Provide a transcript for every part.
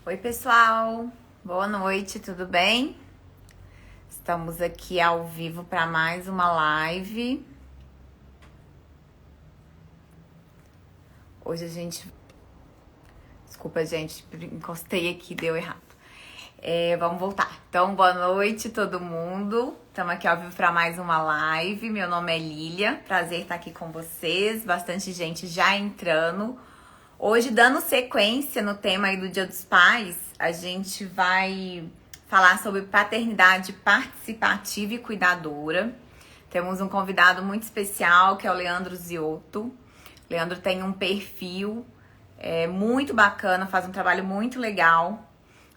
Oi, pessoal. Boa noite, tudo bem? Estamos aqui ao vivo para mais uma live. Hoje a gente... Desculpa, gente, encostei aqui, deu errado. Vamos voltar. Então, boa noite, todo mundo. Estamos aqui ao vivo para mais uma live. Meu nome é Lília. Prazer estar aqui com vocês. Bastante gente já entrando. Hoje, dando sequência no tema aí do Dia dos Pais, a gente vai falar sobre paternidade participativa e cuidadora. Temos um convidado muito especial, que é o Leandro Ziotto. O Leandro tem um perfil muito bacana, faz um trabalho muito legal.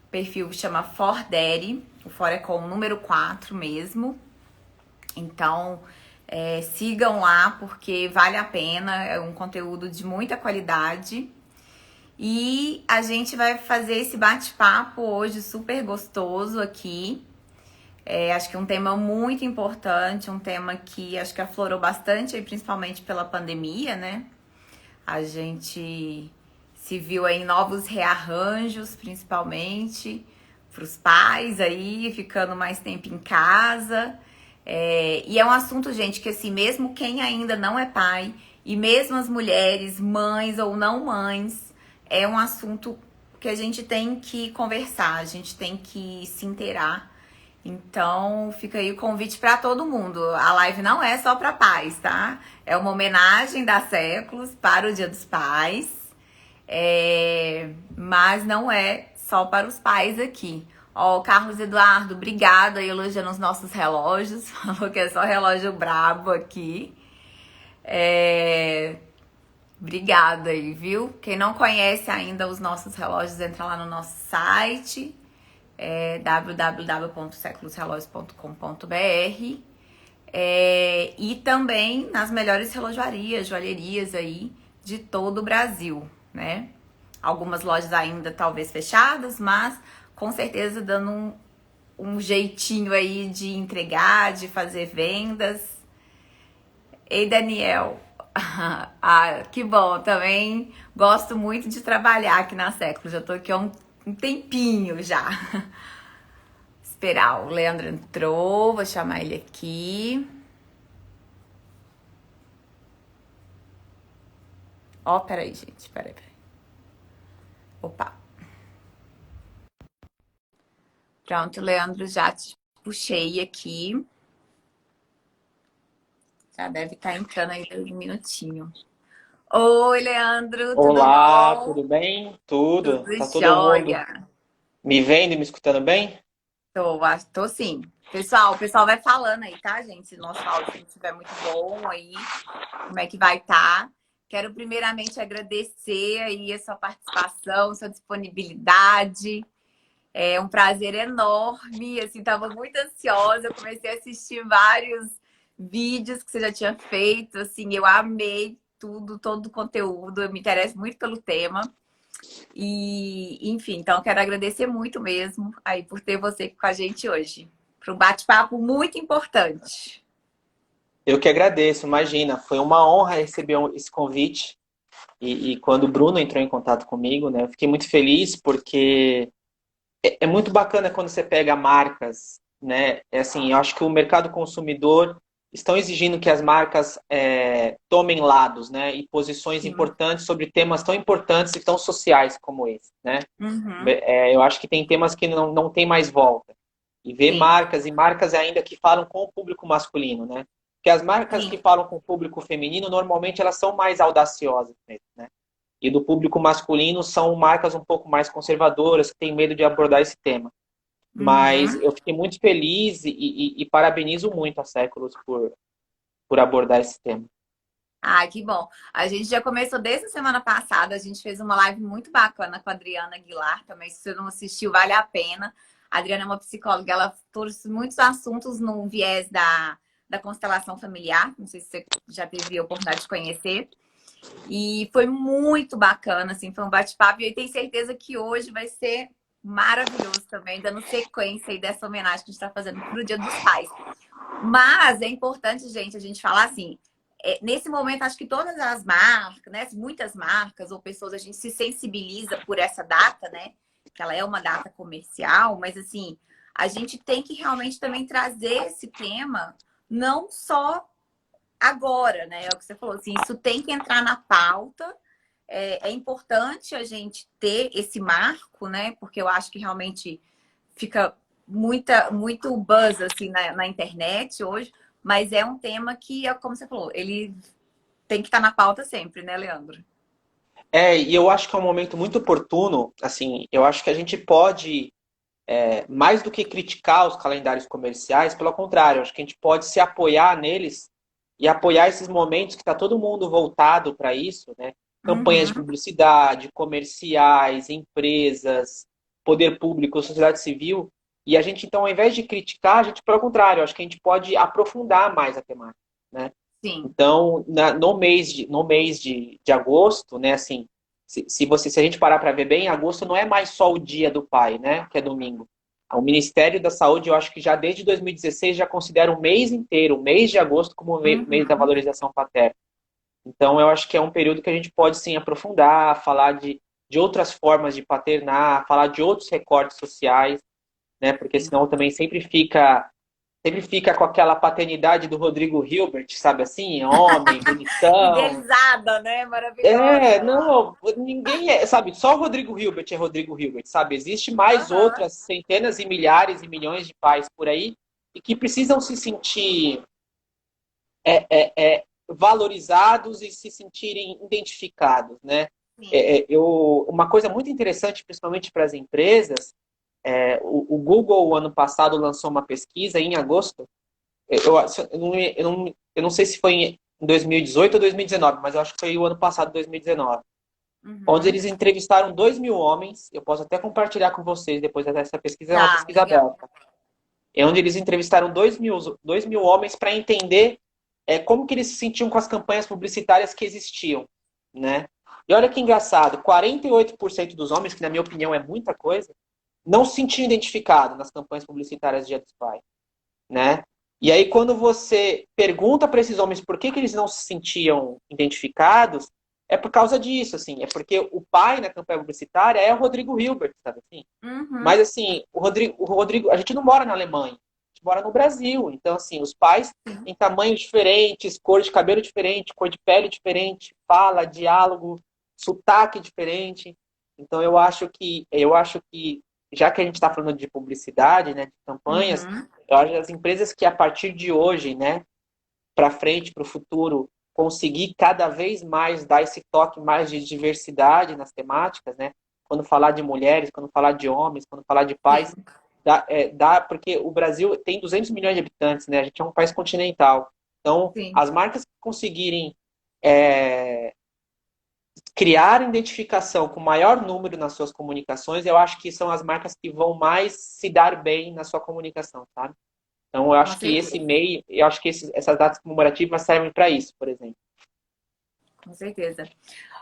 O perfil chama For Daddy, o For é com o número 4 mesmo. Então, sigam lá, porque vale a pena, é um conteúdo de muita qualidade. E a gente vai fazer esse bate-papo hoje super gostoso aqui. Acho que é um tema muito importante, um tema que acho que aflorou bastante, principalmente pela pandemia, né? A gente se viu aí em novos rearranjos, principalmente para os pais aí, ficando mais tempo em casa. E é um assunto, gente, que assim, mesmo quem ainda não é pai, e mesmo as mulheres, mães ou não mães, é um assunto que a gente tem que conversar, a gente tem que se inteirar. Então, fica aí o convite para todo mundo. A live não é só para pais, tá? É uma homenagem da Séculos para o Dia dos Pais. Mas não é só para os pais aqui. Ó, o Carlos Eduardo, obrigado aí elogiando os nossos relógios. Falou que é só relógio brabo aqui. Obrigada aí, viu? Quem não conhece ainda os nossos relógios, entra lá no nosso site, www.seculosrelógios.com.br, e também nas melhores relojoarias, joalherias aí de todo o Brasil, né? Algumas lojas ainda talvez fechadas, mas com certeza dando um jeitinho aí de entregar, de fazer vendas. Ei, Daniel. Ah, que bom, também gosto muito de trabalhar aqui na Século, já tô aqui há um tempinho já. Esperar, o Leandro entrou, vou chamar ele aqui. Ó, peraí, gente, peraí. Opa. Pronto, Leandro, já te puxei aqui. Já deve estar entrando aí um minutinho. Oi, Leandro, tudo Olá, bom? tudo bem? Tudo. Tudo Tá todo mundo jóia. me vendo e me escutando bem? Tô sim. Pessoal, o pessoal vai falando aí, tá, gente? Se nosso áudio não estiver muito bom aí, como é que vai estar? Quero primeiramente agradecer aí a sua participação, sua disponibilidade. É um prazer enorme, assim, tava muito ansiosa. Eu comecei a assistir vários vídeos que você já tinha feito, assim, eu amei tudo, todo o conteúdo, eu me interesso muito pelo tema. E, enfim, então quero agradecer muito mesmo aí por ter você aqui com a gente hoje. Para um bate-papo muito importante. Eu que agradeço, imagina. Foi uma honra receber esse convite. E quando o Bruno entrou em contato comigo, né, eu fiquei muito feliz porque é muito bacana quando você pega marcas, né? É assim, eu acho que o mercado consumidor estão exigindo que as marcas tomem lados, né, e posições Sim. importantes sobre temas tão importantes e tão sociais como esse, né? Uhum. Eu acho que tem temas que não tem mais volta. E ver Sim. marcas e marcas ainda que falam com o público masculino, né? Porque as marcas que Sim. falam com o público feminino, normalmente elas são mais audaciosas mesmo, né? E do público masculino são marcas um pouco mais conservadoras, que têm medo de abordar esse tema. Mas Uhum. eu fiquei muito feliz e parabenizo muito a Séculos por abordar esse tema. Ah, que bom. A gente já começou desde a semana passada, a gente fez uma live muito bacana com a Adriana Aguilar também. Se você não assistiu, vale a pena. A Adriana é uma psicóloga, ela trouxe muitos assuntos no viés da constelação familiar. Não sei se você já teve a oportunidade de conhecer. E foi muito bacana, assim, foi um bate-papo. E eu tenho certeza que hoje vai ser maravilhoso também, dando sequência aí dessa homenagem que a gente está fazendo para o Dia dos Pais. Mas é importante, gente, a gente falar assim, nesse momento, acho que todas as marcas, né, muitas marcas ou pessoas, a gente se sensibiliza por essa data, né, que ela é uma data comercial, mas assim, a gente tem que realmente também trazer esse tema, não só agora, né? É o que você falou, assim, isso tem que entrar na pauta. É importante a gente ter esse marco, né? Porque eu acho que realmente fica muito buzz assim na internet hoje, mas é um tema que, como você falou, ele tem que estar na pauta sempre, né, Leandro? E eu acho que é um momento muito oportuno, assim, eu acho que a gente pode, mais do que criticar os calendários comerciais, pelo contrário, acho que a gente pode se apoiar neles e apoiar esses momentos que está todo mundo voltado para isso, né? Campanhas de Uhum. publicidade, comerciais, empresas, poder público, sociedade civil. E a gente, então, ao invés de criticar, a gente, pelo contrário, acho que a gente pode aprofundar mais a temática, né? Sim. Então, no mês de agosto, né, assim, se a gente parar para ver bem, agosto não é mais só o dia do pai, né, que é domingo. O Ministério da Saúde, eu acho que já desde 2016 já considera o mês inteiro, o mês de agosto, como o mês da Uhum. valorização paterna. Então, eu acho que é um período que a gente pode sim aprofundar, falar de outras formas de paternar, falar de outros recortes sociais, né, porque Sim. senão também sempre fica com aquela paternidade do Rodrigo Hilbert, sabe assim? Homem, bonitão. Idealizada, né? Maravilhosa lá. Não, ninguém sabe, só o Rodrigo Hilbert é Rodrigo Hilbert, sabe? Existe mais Aham. outras centenas e milhares e milhões de pais por aí e que precisam se sentir valorizados e se sentirem identificados, né? Sim. Uma coisa muito interessante, principalmente para as empresas, o Google, ano passado, lançou uma pesquisa em agosto. Eu não sei se foi em 2018 ou 2019, mas eu acho que foi o ano passado, 2019, onde Uhum. eles entrevistaram 2.000 homens. Eu posso até compartilhar com vocês depois dessa pesquisa, é uma Tá, pesquisa legal. aberta. É onde eles entrevistaram 2.000 homens para entender como que eles se sentiam com as campanhas publicitárias que existiam, né? E olha que engraçado, 48% dos homens, que na minha opinião é muita coisa, não se sentiam identificados nas campanhas publicitárias de Dia dos Pais, né? E aí, quando você pergunta para esses homens por que eles não se sentiam identificados, é por causa disso, assim. É porque o pai na campanha publicitária é o Rodrigo Hilbert, sabe assim? Mas, Uhum. assim, a gente não mora na Alemanha, a gente mora no Brasil. Então, assim, os pais Sim. têm tamanhos diferentes, cor de cabelo diferente, cor de pele diferente, fala, diálogo, sotaque diferente. Então, eu acho que já que a gente está falando de publicidade, né, de campanhas, Uhum. eu acho que as empresas que a partir de hoje, né, para frente, para o futuro, conseguir cada vez mais dar esse toque mais de diversidade nas temáticas, né? Quando falar de mulheres, quando falar de homens, quando falar de pais, Sim. porque o Brasil tem 200 milhões de habitantes, né? A gente é um país continental. Então, Sim. as marcas que conseguirem é, criar identificação com o maior número nas suas comunicações, eu acho que são as marcas que vão mais se dar bem na sua comunicação, sabe? Então, eu Com acho que esse certeza. MEI, eu acho que essas datas comemorativas servem para isso, por exemplo. Com certeza.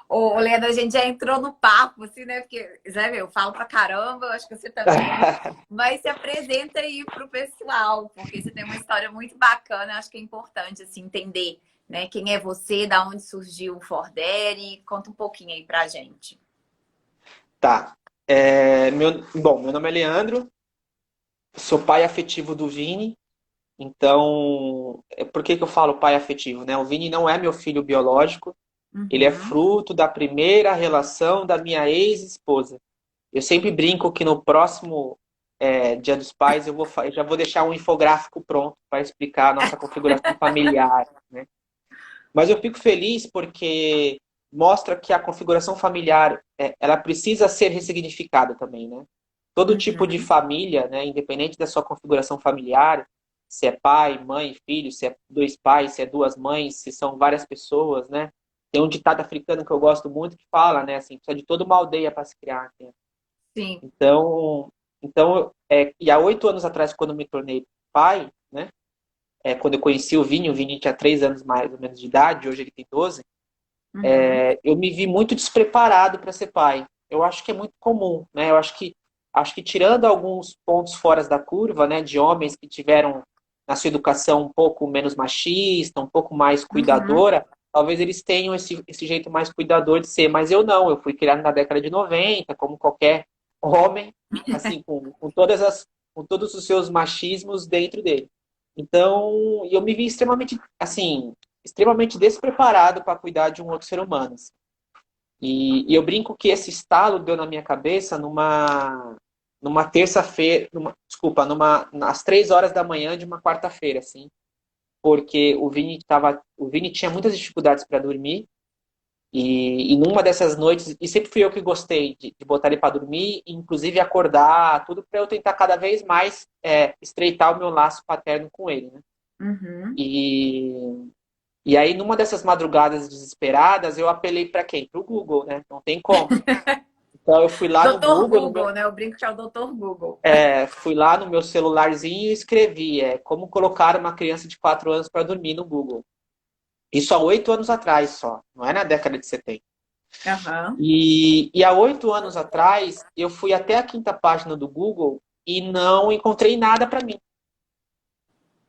Ô, Leandro, a gente já entrou no papo, assim, né? Porque, Zé, eu falo pra caramba, eu acho que você também. Mas se apresenta aí pro pessoal, porque você tem uma história muito bacana, acho que é importante, assim, entender, né? Quem é você, da onde surgiu o Fordere, conta um pouquinho aí pra gente. Tá. Bom, meu nome é Leandro, sou pai afetivo do Vini. Então, por que que eu falo pai afetivo, né? O Vini não é meu filho biológico, ele é Uhum. fruto da primeira relação da minha ex-esposa. Eu sempre brinco que no próximo Dia dos Pais eu já vou deixar um infográfico pronto para explicar a nossa configuração familiar, né? Mas eu fico feliz porque mostra que a configuração familiar ela precisa ser ressignificada também, né? Todo tipo de Uhum. família, né, independente da sua configuração familiar, se é pai, mãe, filho, se é dois pais, se é duas mães, se são várias pessoas, né? Tem um ditado africano que eu gosto muito que fala, né, assim, precisa de toda uma aldeia para se criar, né? Sim. E há 8 anos atrás, quando me tornei pai, né, quando eu conheci o Vini tinha 3 anos mais ou menos de idade, hoje ele tem 12. Uhum. Eu me vi muito despreparado para ser pai. Eu acho que é muito comum, né? Eu acho que tirando alguns pontos fora da curva, né, de homens que tiveram na sua educação um pouco menos machista, um pouco mais Uhum. cuidadora, talvez eles tenham esse jeito mais cuidador de ser, mas eu não, eu fui criado na década de 90, como qualquer homem, assim, com todos os seus machismos dentro dele. Então, eu me vi extremamente, assim, extremamente despreparado para cuidar de um outro ser humano. Assim. E eu brinco que esse estalo deu na minha cabeça numa terça-feira, desculpa, às 3 horas da manhã de uma quarta-feira, assim, porque o Vini tinha muitas dificuldades para dormir e numa dessas noites, e sempre fui eu que gostei de botar ele para dormir, e inclusive acordar, tudo para eu tentar cada vez mais estreitar o meu laço paterno com ele, né? Uhum. E, e aí, numa dessas madrugadas desesperadas, eu apelei para quem? Para o Google, né? Não tem como. Então, eu fui lá no Doutor Google, Google, né? Eu brinco que é o Doutor Google. fui lá no meu celularzinho e escrevi como colocar uma criança de 4 anos para dormir no Google. Isso há 8 anos atrás só, não é na década de 70. Aham. E há 8 anos atrás, eu fui até a quinta página do Google e não encontrei nada para mim.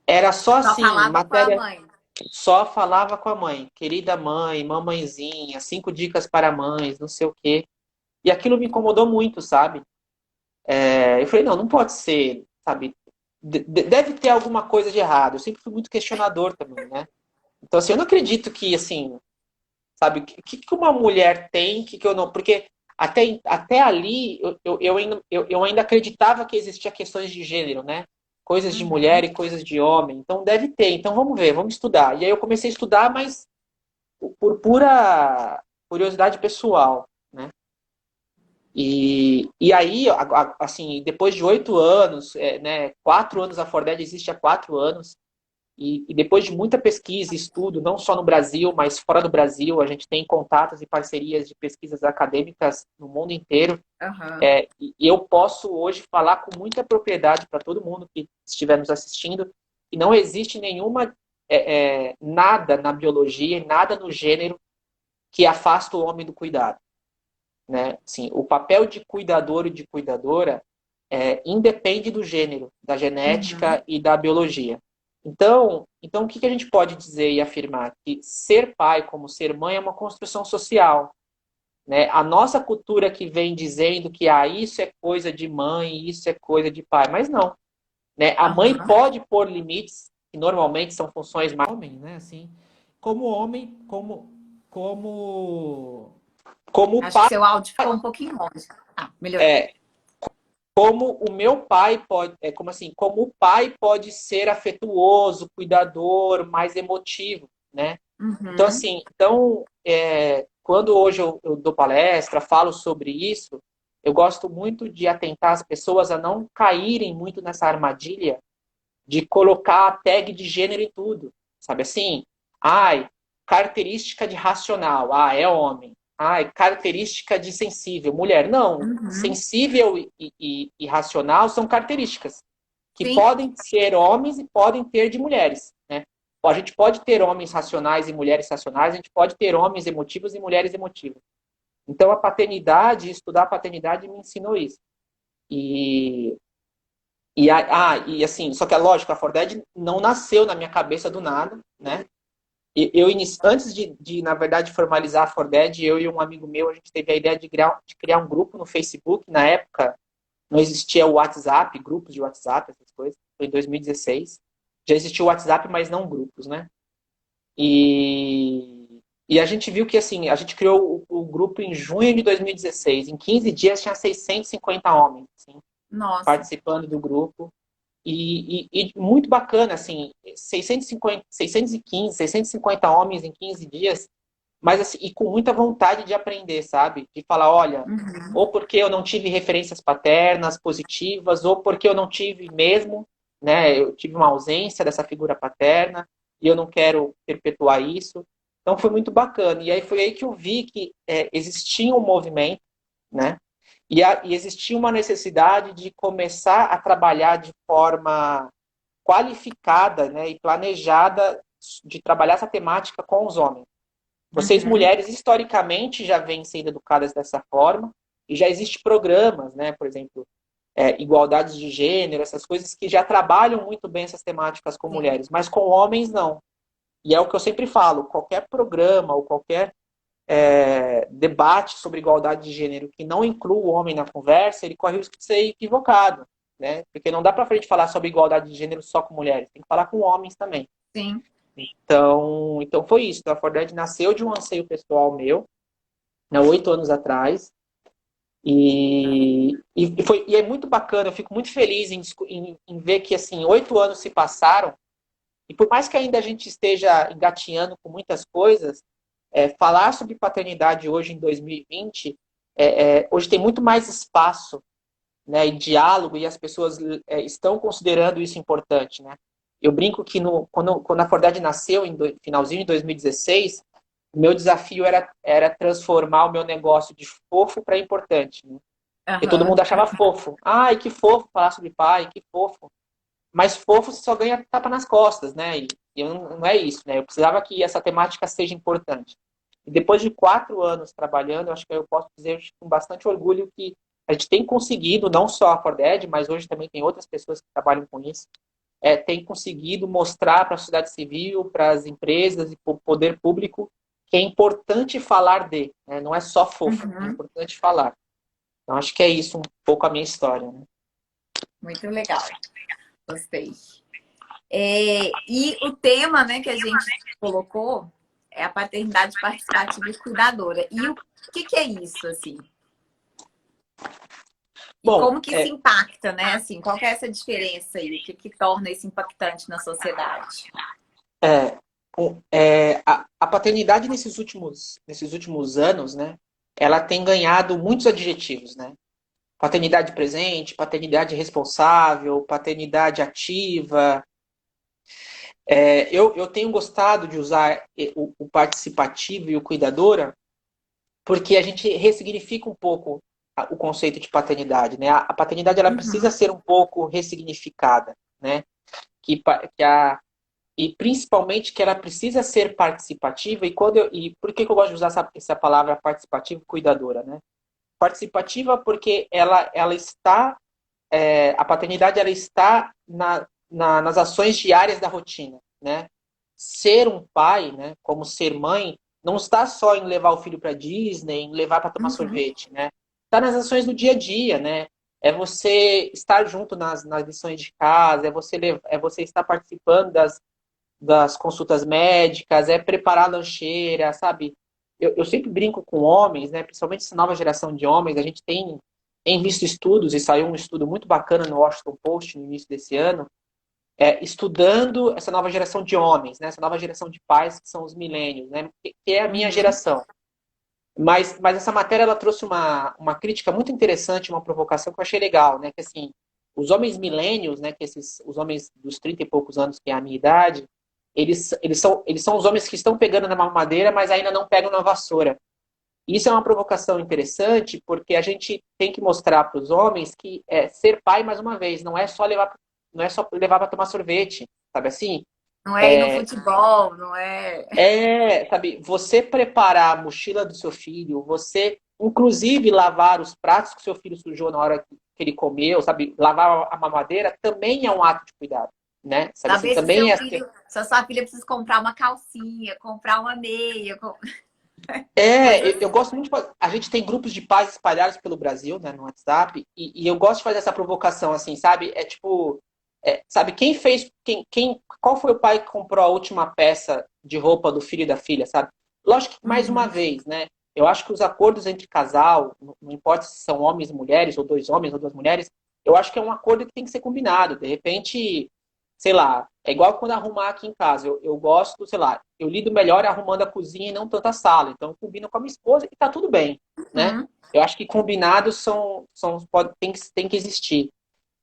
Era só Só assim, falava com a matéria, mãe. só falava com a mãe. Querida mãe, mamãezinha, 5 dicas para mães, não sei o quê. E aquilo me incomodou muito, sabe? Eu falei, não, não pode ser, sabe? Deve ter alguma coisa de errado. Eu sempre fui muito questionador também, né? Então, assim, eu não acredito que, assim, sabe, o que uma mulher tem que eu não. Porque até ali eu ainda acreditava que existia questões de gênero, né? Coisas de mulher Uhum. e coisas de homem. Então deve ter. Então vamos ver, vamos estudar. E aí eu comecei a estudar, mas por pura curiosidade pessoal, né? E aí, assim, depois de 8 anos, né, 4 anos, a Forded existe há 4 anos, e depois de muita pesquisa e estudo, não só no Brasil, mas fora do Brasil, a gente tem contatos e parcerias de pesquisas acadêmicas no mundo inteiro. Aham. E eu posso hoje falar com muita propriedade para todo mundo que estiver nos assistindo que não existe nada na biologia, nada no gênero que afasta o homem do cuidado. Né? Assim, o papel de cuidador e de cuidadora independe do gênero, da Uhum. genética e da biologia. Então o que a gente pode dizer e afirmar? Que ser pai como ser mãe é uma construção social. Né? A nossa cultura que vem dizendo que isso é coisa de mãe, isso é coisa de pai, mas não. Né? A mãe Aham. pode pôr limites, que normalmente são funções mais homem, né? Assim, como homem, como Acho que pai, seu áudio ficou um pouquinho longe. Ah, melhorou. é, como o meu pai pode, como assim, como o pai pode ser afetuoso, cuidador, mais emotivo, né? Então Uhum. assim, quando hoje eu dou palestra, falo sobre isso, eu gosto muito de atentar as pessoas a não caírem muito nessa armadilha de colocar a tag de gênero em tudo, sabe assim? Ai, característica de racional, é homem. Ai, característica de sensível, mulher. Não, Uhum. sensível e racional são características que Sim. podem ser homens e podem ter de mulheres, né? A gente pode ter homens racionais e mulheres racionais, a gente pode ter homens emotivos e mulheres emotivas. Então, a paternidade, estudar a paternidade me ensinou isso. E, e assim, só que é lógico, a Forded não nasceu na minha cabeça do nada, né? Antes na verdade, formalizar a Forded, eu e um amigo meu, a gente teve a ideia de criar um grupo no Facebook. Na época, não existia o WhatsApp, grupos de WhatsApp, essas coisas. Foi em 2016. Já existia o WhatsApp, mas não grupos, né? E a gente viu que, assim, a gente criou o grupo em junho de 2016. Em 15 dias tinha 650 homens, assim, Nossa. participando do grupo. E muito bacana, assim, 650, 615, 650 homens em 15 dias, mas assim, e com muita vontade de aprender, sabe? De falar, olha, Uhum. ou porque eu não tive referências paternas positivas, ou porque eu não tive mesmo, né? Eu tive uma ausência dessa figura paterna e eu não quero perpetuar isso. Então foi muito bacana. E aí foi aí que eu vi que existia um movimento, né? E existia uma necessidade de começar a trabalhar de forma qualificada, né, e planejada de trabalhar essa temática com os homens. Vocês, Uhum. mulheres, historicamente já vêm sendo educadas dessa forma, e já existem programas, né, por exemplo, igualdades de gênero, essas coisas que já trabalham muito bem essas temáticas com Sim. mulheres, mas com homens não. E é o que eu sempre falo, qualquer programa ou qualquer debate sobre igualdade de gênero que não inclui o homem na conversa, ele corre o risco de ser equivocado, né? Porque não dá para frente falar sobre igualdade de gênero só com mulheres, tem que falar com homens também. Sim. Então foi isso. Então, a Forded nasceu de um anseio pessoal meu, há 8 anos atrás, e é muito bacana, eu fico muito feliz em ver que, assim, 8 anos se passaram, e por mais que ainda a gente esteja engatinhando com muitas coisas, falar sobre paternidade hoje em 2020, hoje tem muito mais espaço, né, e diálogo, e as pessoas estão considerando isso importante, né? Eu brinco que quando a Fordad nasceu, finalzinho de 2016, o meu desafio era transformar o meu negócio de fofo para importante, né? E todo Aham. mundo achava fofo. Ai, que fofo falar sobre pai, que fofo. Mas fofo você só ganha tapa nas costas, né? E não é isso, né? Eu precisava que essa temática seja importante. E depois de 4 anos trabalhando, eu acho que eu posso dizer com bastante orgulho que a gente tem conseguido, não só a Forded, mas hoje também tem outras pessoas que trabalham com isso, tem conseguido mostrar para a sociedade civil, para as empresas e para o poder público que é importante falar né? Não é só fofo, é Uhum. importante falar. Então, acho que é isso um pouco a minha história. Né? Muito legal. Gostei. E o tema, né, que a gente colocou é a paternidade participativa e cuidadora. E o que é isso, assim? E Bom, como que isso impacta, né? Assim, qual que é essa diferença aí? O que torna isso impactante na sociedade? é, a paternidade nesses últimos anos, né, ela tem ganhado muitos adjetivos, né? Paternidade presente, paternidade responsável, paternidade ativa. Eu tenho gostado de usar o participativo e o cuidadora porque a gente ressignifica um pouco o conceito de paternidade, né? A paternidade ela precisa Uhum. ser um pouco ressignificada, né? Que, que a, e principalmente que ela precisa ser participativa e por que eu gosto de usar essa palavra participativa e cuidadora, né? Participativa porque ela está a paternidade ela está nas ações diárias da rotina, né? Ser um pai, né, como ser mãe, não está só em levar o filho para Disney, em levar para tomar Uhum. sorvete, né? Está nas ações do dia a dia, né? É você estar junto nas lições de casa, é você estar participando das consultas médicas, é preparar a lancheira, sabe? Eu sempre brinco com homens, né? Principalmente essa nova geração de homens, a gente tem visto estudos, e saiu um estudo muito bacana no Washington Post no início desse ano, estudando essa nova geração de homens, né? Essa nova geração de pais que são os milênios, né? Que é a minha Uhum. geração. Mas essa matéria ela trouxe uma crítica muito interessante, uma provocação que eu achei legal, né? Que assim, os homens milênios, né? Os homens dos 30 e poucos anos, que é a minha idade, eles são os homens que estão pegando na mamadeira, mas ainda não pegam na vassoura. Isso é uma provocação interessante, porque a gente tem que mostrar para os homens que ser pai, mais uma vez, não é só levar para tomar sorvete, sabe assim? Não é ir no futebol, não é. Sabe, você preparar a mochila do seu filho, você, inclusive, lavar os pratos que o seu filho sujou na hora que ele comeu, sabe? Lavar a mamadeira também é um ato de cuidado, né? Sabe assim, Saber se também seu é. filho, se a sua filha precisa comprar uma calcinha, comprar uma meia, Eu, coisas. eu gosto muito a gente tem grupos de pais espalhados pelo Brasil, né, no WhatsApp, e eu gosto de fazer essa provocação, assim, sabe? É tipo, sabe, qual foi o pai que comprou a última peça de roupa do filho e da filha, sabe? Lógico que, mais uma Uhum. vez, né, eu acho que os acordos entre casal, não importa se são homens e mulheres, ou dois homens ou duas mulheres, eu acho que é um acordo que tem que ser combinado. De repente, sei lá, é igual quando arrumar aqui em casa. Eu gosto, sei lá, eu lido melhor arrumando a cozinha e não tanto a sala. Então, eu combino com a minha esposa e tá tudo bem, né? Uhum. Eu acho que combinados tem que existir.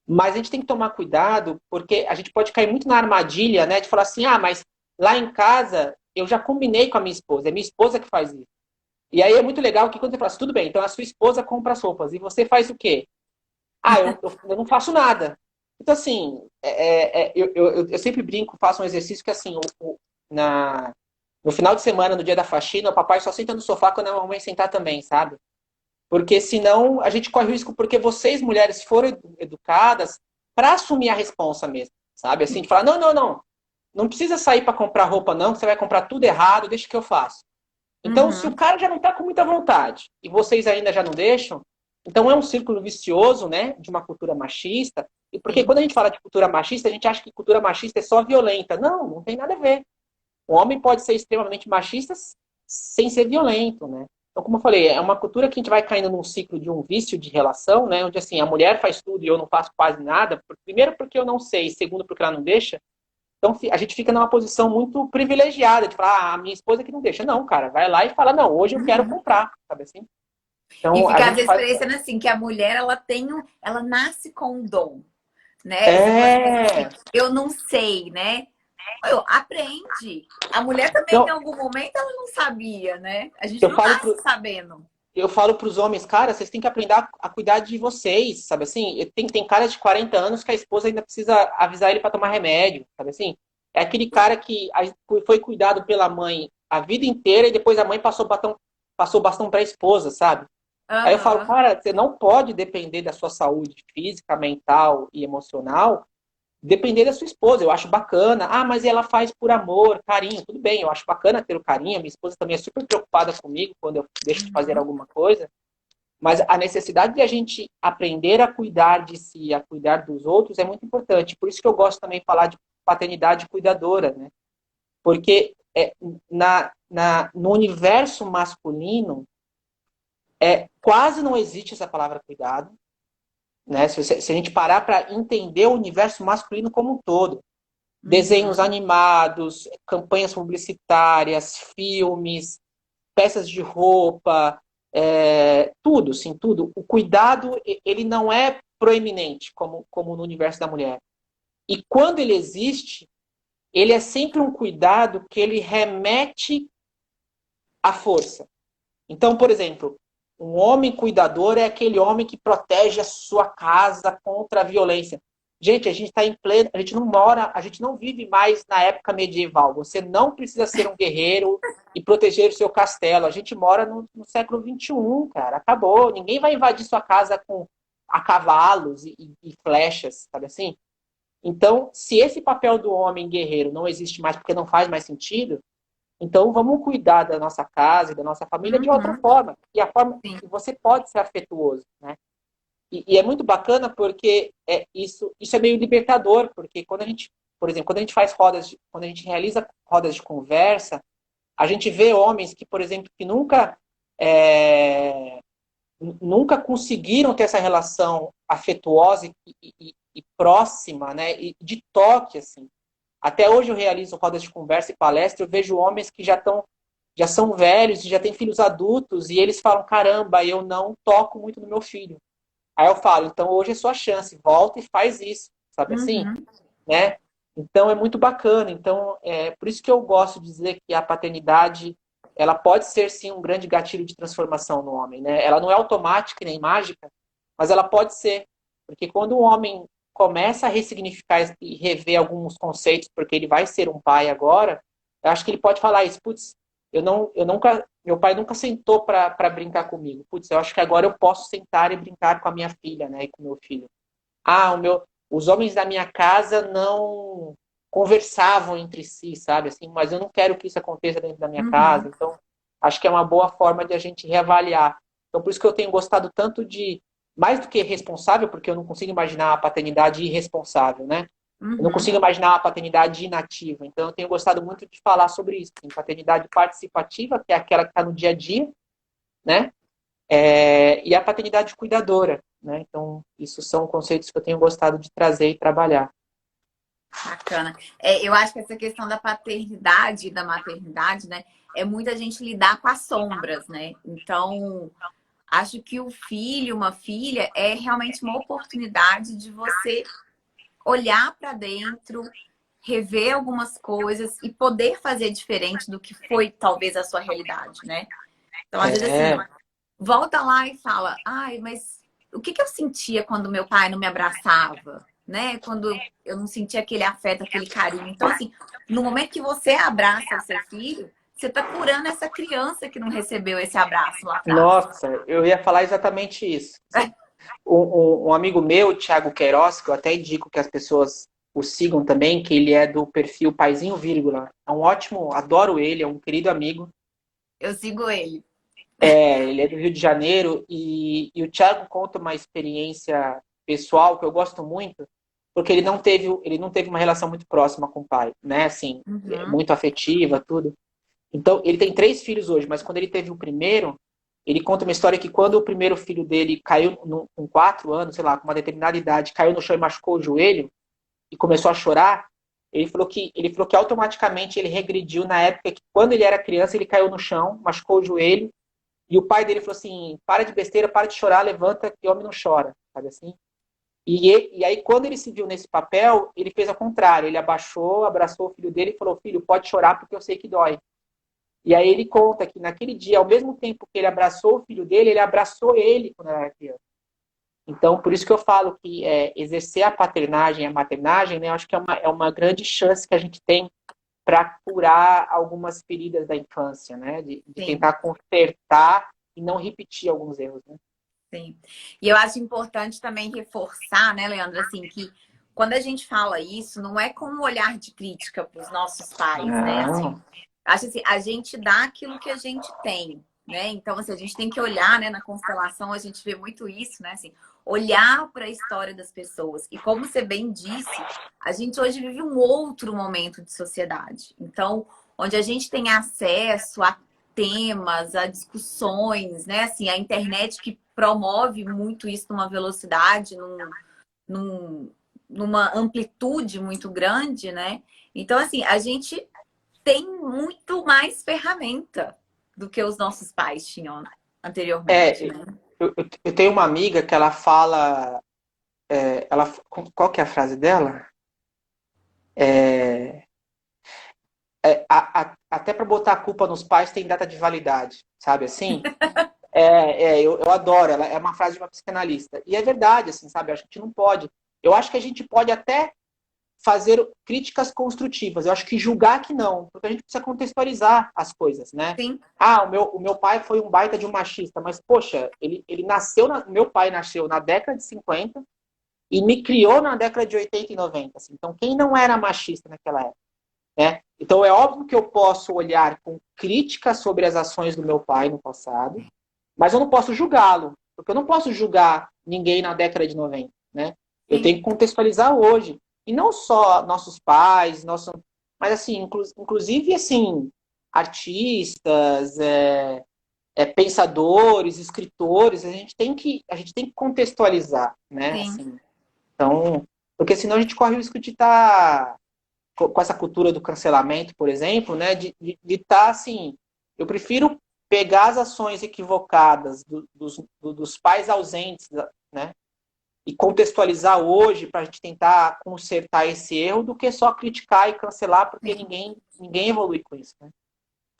Mas a gente tem que tomar cuidado, porque a gente pode cair muito na armadilha, né? De falar assim, mas lá em casa eu já combinei com a minha esposa, é minha esposa que faz isso. E aí é muito legal que quando você fala assim, tudo bem, então a sua esposa compra as roupas e você faz o quê? Eu não faço nada. Então, assim, eu sempre brinco, faço um exercício que, assim, no final de semana, no dia da faxina, o papai só senta no sofá quando a mamãe sentar também, sabe? Porque senão a gente corre risco, porque vocês, mulheres, foram educadas para assumir a responsa mesmo, sabe? Assim, de falar, não precisa sair para comprar roupa não, que você vai comprar tudo errado, deixa que eu faço. Então, se o Uhum. cara já não está com muita vontade e vocês ainda já não deixam, então é um círculo vicioso, né, de uma cultura machista. E porque Sim. quando a gente fala de cultura machista, a gente acha que cultura machista é só violenta. Não, não tem nada a ver. O homem pode ser extremamente machista sem ser violento, né? Então, como eu falei, é uma cultura que a gente vai caindo num ciclo de um vício de relação, né? Onde assim, a mulher faz tudo e eu não faço quase nada. Primeiro porque eu não sei, segundo porque ela não deixa. Então a gente fica numa posição muito privilegiada de falar, ah, a minha esposa que não deixa. Não, cara, vai lá e fala, não, hoje eu quero Uhum. comprar, sabe assim? E Então a fica às gente vezes faz. parecendo assim que a mulher ela nasce com um dom, né? Esse processo assim, É. eu não sei, né? Eu, aprende. A mulher também em Então, algum momento ela não sabia, né? A gente eu não falo nasce pro, sabendo. eu falo para os homens, cara, vocês têm que aprender a cuidar de vocês, sabe assim? Tem cara de 40 anos que a esposa ainda precisa avisar ele para tomar remédio, sabe assim? É aquele cara que foi cuidado pela mãe a vida inteira e depois a mãe passou o bastão para a esposa, sabe? Aí eu falo, Aham. cara, você não pode depender da sua saúde física, mental e emocional depender da sua esposa. Eu acho bacana. Ah, mas ela faz por amor, carinho. Tudo bem, eu acho bacana ter o carinho. Minha esposa também é super preocupada comigo quando eu deixo de fazer Uhum. alguma coisa. Mas a necessidade de a gente aprender a cuidar de si, a cuidar dos outros, é muito importante. Por isso que eu gosto também de falar de paternidade cuidadora, né? Porque no universo masculino, quase não existe essa palavra cuidado, né? Se a gente parar para entender o universo masculino como um todo, desenhos Uhum. animados, campanhas publicitárias, filmes, peças de roupa, tudo, sim, tudo. O cuidado, ele não é proeminente como no universo da mulher. E quando ele existe, ele é sempre um cuidado que ele remete à força. Então, por exemplo, um homem cuidador é aquele homem que protege a sua casa contra a violência. Gente, a gente está em pleno, a gente não mora, a gente não vive mais na época medieval. Você não precisa ser um guerreiro e proteger o seu castelo. A gente mora no século XXI, cara. Acabou. Ninguém vai invadir sua casa com a cavalos e flechas, sabe assim? Então, se esse papel do homem guerreiro não existe mais porque não faz mais sentido, então, vamos cuidar da nossa casa e da nossa família de outra Uhum. forma. E a forma Sim. que você pode ser afetuoso, né? E é muito bacana porque isso é meio libertador, porque quando a gente, por exemplo, quando a gente realiza rodas de conversa, a gente vê homens que, por exemplo, que é, nunca conseguiram ter essa relação afetuosa e próxima, né? E de toque, assim. Até hoje eu realizo rodas de conversa e palestra, eu vejo homens que já são velhos e já têm filhos adultos e eles falam, caramba, eu não toco muito no meu filho. Aí eu falo, então hoje é sua chance, volta e faz isso, sabe assim, Uhum. né? Então é muito bacana. Então é por isso que eu gosto de dizer que a paternidade ela pode ser sim um grande gatilho de transformação no homem, né? Ela não é automática nem mágica, mas ela pode ser, porque quando o homem começa a ressignificar e rever alguns conceitos, porque ele vai ser um pai agora, eu acho que ele pode falar isso, putz, eu nunca, meu pai nunca sentou para brincar comigo. Putz, eu acho que agora eu posso sentar e brincar com a minha filha, né, e com o meu filho. Ah, os homens da minha casa não conversavam entre si, sabe? Assim, mas eu não quero que isso aconteça dentro da minha casa. Uhum. Então, acho que é uma boa forma de a gente reavaliar. Então, por isso que eu tenho gostado tanto mais do que responsável, porque eu não consigo imaginar a paternidade irresponsável, né? Eu não Uhum. consigo imaginar a paternidade inativa. Então, eu tenho gostado muito de falar sobre isso. Tem paternidade participativa, que é aquela que está no dia a dia, né? E a paternidade cuidadora, né? Então, isso são conceitos que eu tenho gostado de trazer e trabalhar. Bacana. Eu acho que essa questão da paternidade e da maternidade, né, é muita gente lidar com as sombras, né? Então, acho que o filho, uma filha, é realmente uma oportunidade de você olhar para dentro, rever algumas coisas e poder fazer diferente do que foi talvez a sua realidade, né? Então, às vezes assim, É, volta lá e fala: "Ai, mas o que que eu sentia quando meu pai não me abraçava?", né? Quando eu não sentia aquele afeto, aquele carinho. Então, assim, no momento que você abraça o seu filho, você tá curando essa criança que não recebeu esse abraço lá atrás. nossa, eu ia falar exatamente isso. Um amigo meu, Thiago Queiroz, que eu até indico que as pessoas o sigam também, que ele é do perfil Paizinho Vírgula. É um ótimo, adoro ele, é um querido amigo. Eu sigo ele. Ele é do Rio de Janeiro e o Thiago conta uma experiência pessoal que eu gosto muito, porque ele não teve uma relação muito próxima com o pai, né? Assim, Uhum. muito afetiva, tudo. Então, ele tem 3 filhos hoje, mas quando ele teve o primeiro, ele conta uma história que quando o primeiro filho dele caiu com 4 anos, sei lá, com uma determinada idade, caiu no chão e machucou o joelho e começou a chorar, ele falou que automaticamente ele regrediu na época que quando ele era criança, ele caiu no chão, machucou o joelho, e o pai dele falou assim: para de besteira, para de chorar, levanta, que homem não chora, sabe assim? E aí, quando ele se viu nesse papel, ele fez ao contrário. Ele abaixou, abraçou o filho dele e falou: filho, pode chorar porque eu sei que dói. E aí ele conta que naquele dia, ao mesmo tempo que ele abraçou o filho dele, ele abraçou ele quando era criança. Então, por isso que eu falo que exercer a paternagem e a maternagem, né, eu acho que é uma grande chance que a gente tem para curar algumas feridas da infância, né? De Sim, tentar consertar e não repetir alguns erros, né? sim. E eu acho importante também reforçar, né, Leandro, assim, que quando a gente fala isso, não é com um olhar de crítica para os nossos pais, né? Assim, Não. acho assim, a gente dá aquilo que a gente tem, né? Então, assim, a gente tem que olhar, né, na constelação, a gente vê muito isso, né? Assim, olhar para a história das pessoas. E como você bem disse, a gente hoje vive um outro momento de sociedade. Então, onde a gente tem acesso a temas, a discussões, né? Assim, a internet que promove muito isso numa velocidade, num, numa amplitude muito grande, né? Então, assim, a gente tem muito mais ferramenta do que os nossos pais tinham anteriormente, É, né? eu tenho uma amiga que ela fala, qual que é a frase dela? É, até para botar a culpa nos pais tem data de validade, sabe assim? Eu adoro, ela é uma frase de uma psicanalista. E é verdade, assim, sabe? A gente não pode. Eu acho que a gente pode até fazer críticas construtivas. Eu acho que julgar que não, porque a gente precisa contextualizar as coisas, né? Sim, Ah, o meu pai foi um baita de um machista, mas, poxa, ele nasceu, meu pai nasceu na década de 50 e me criou na década de 80 e 90. Assim. Então, quem não era machista naquela época? Né? Então, é óbvio que eu posso olhar com crítica sobre as ações do meu pai no passado, mas eu não posso julgá-lo, porque eu não posso julgar ninguém na década de 90, né? Eu tenho sim, que contextualizar hoje. E não só nossos pais, mas assim, inclusive assim, artistas, pensadores, escritores, a gente tem que contextualizar, né? sim. Assim, então, porque senão a gente corre o risco de estar com essa cultura do cancelamento, por exemplo, né, de estar assim, eu prefiro pegar as ações equivocadas dos pais ausentes, né, e contextualizar hoje para a gente tentar consertar esse erro, do que só criticar e cancelar, porque Sim. ninguém evolui com isso, né?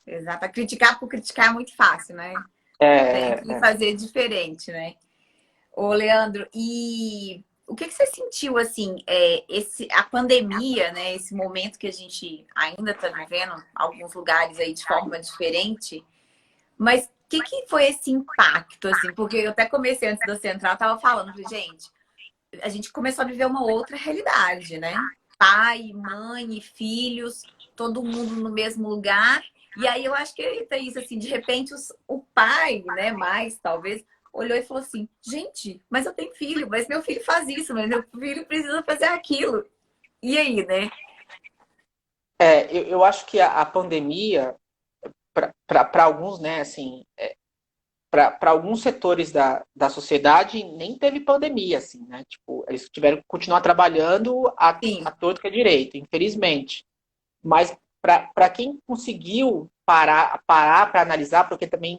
Exato. A criticar por criticar é muito fácil, né? Tem É, que é. fazer diferente, né? Ô, Leandro, e o que que você sentiu assim, a pandemia, né? Esse momento que a gente ainda está vivendo, alguns lugares aí de forma diferente, mas o que que foi esse impacto, assim? Porque eu até comecei antes da Central, tava falando, falei, gente, a gente começou a viver uma outra realidade, né? Pai, mãe e filhos, todo mundo no mesmo lugar. E aí eu acho que tem isso assim, de repente o pai, né, mais talvez, olhou e falou assim: "Gente, mas eu tenho filho, mas meu filho faz isso, mas meu filho precisa fazer aquilo". E aí, né? Eu acho que a pandemia, para alguns, né, assim, para alguns setores da sociedade nem teve pandemia, assim, né? Tipo, eles tiveram que continuar trabalhando a Sim, torto que é direito, infelizmente. Mas para quem conseguiu parar para analisar, porque também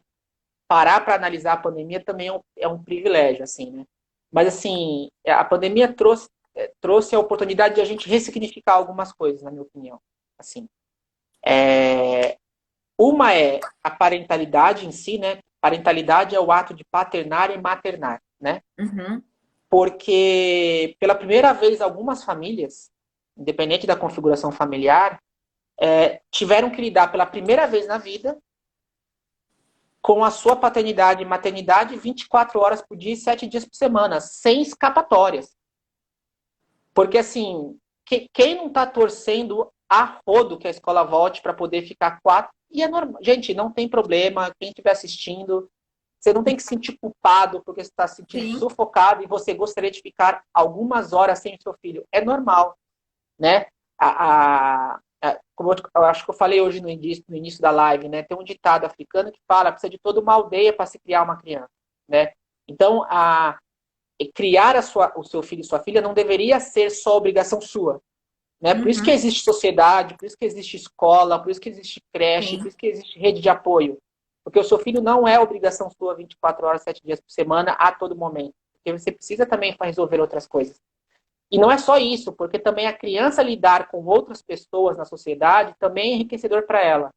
parar para analisar a pandemia também é um privilégio, assim, né? Mas assim, a pandemia trouxe a oportunidade de a gente ressignificar algumas coisas, na minha opinião. Assim, uma é a parentalidade em si, né? Parentalidade é o ato de paternar e maternar, né? uhum, Porque pela primeira vez algumas famílias, independente da configuração familiar, tiveram que lidar pela primeira vez na vida com a sua paternidade e maternidade 24 horas por dia e 7 dias por semana, sem escapatórias. Porque assim, quem não está torcendo a rodo que a escola volte para poder ficar 4? E é normal. Gente, não tem problema. Quem estiver assistindo, você não tem que se sentir culpado porque você está se sentindo Sim. sufocado e você gostaria de ficar algumas horas sem o seu filho. É normal, né? Como eu acho que eu falei hoje no início da live, né? Tem um ditado africano que fala que precisa de toda uma aldeia para se criar uma criança, né? Então, criar o seu filho e sua filha não deveria ser só obrigação sua, né? Por isso que Uhum. existe sociedade, por isso que existe escola, por isso que existe creche, por Sim. isso que existe rede de apoio. Porque o seu filho não é obrigação sua 24 horas, 7 dias por semana, a todo momento. Porque você precisa também para resolver outras coisas. E não é só isso, porque também a criança lidar com outras pessoas na sociedade também é enriquecedor para ela.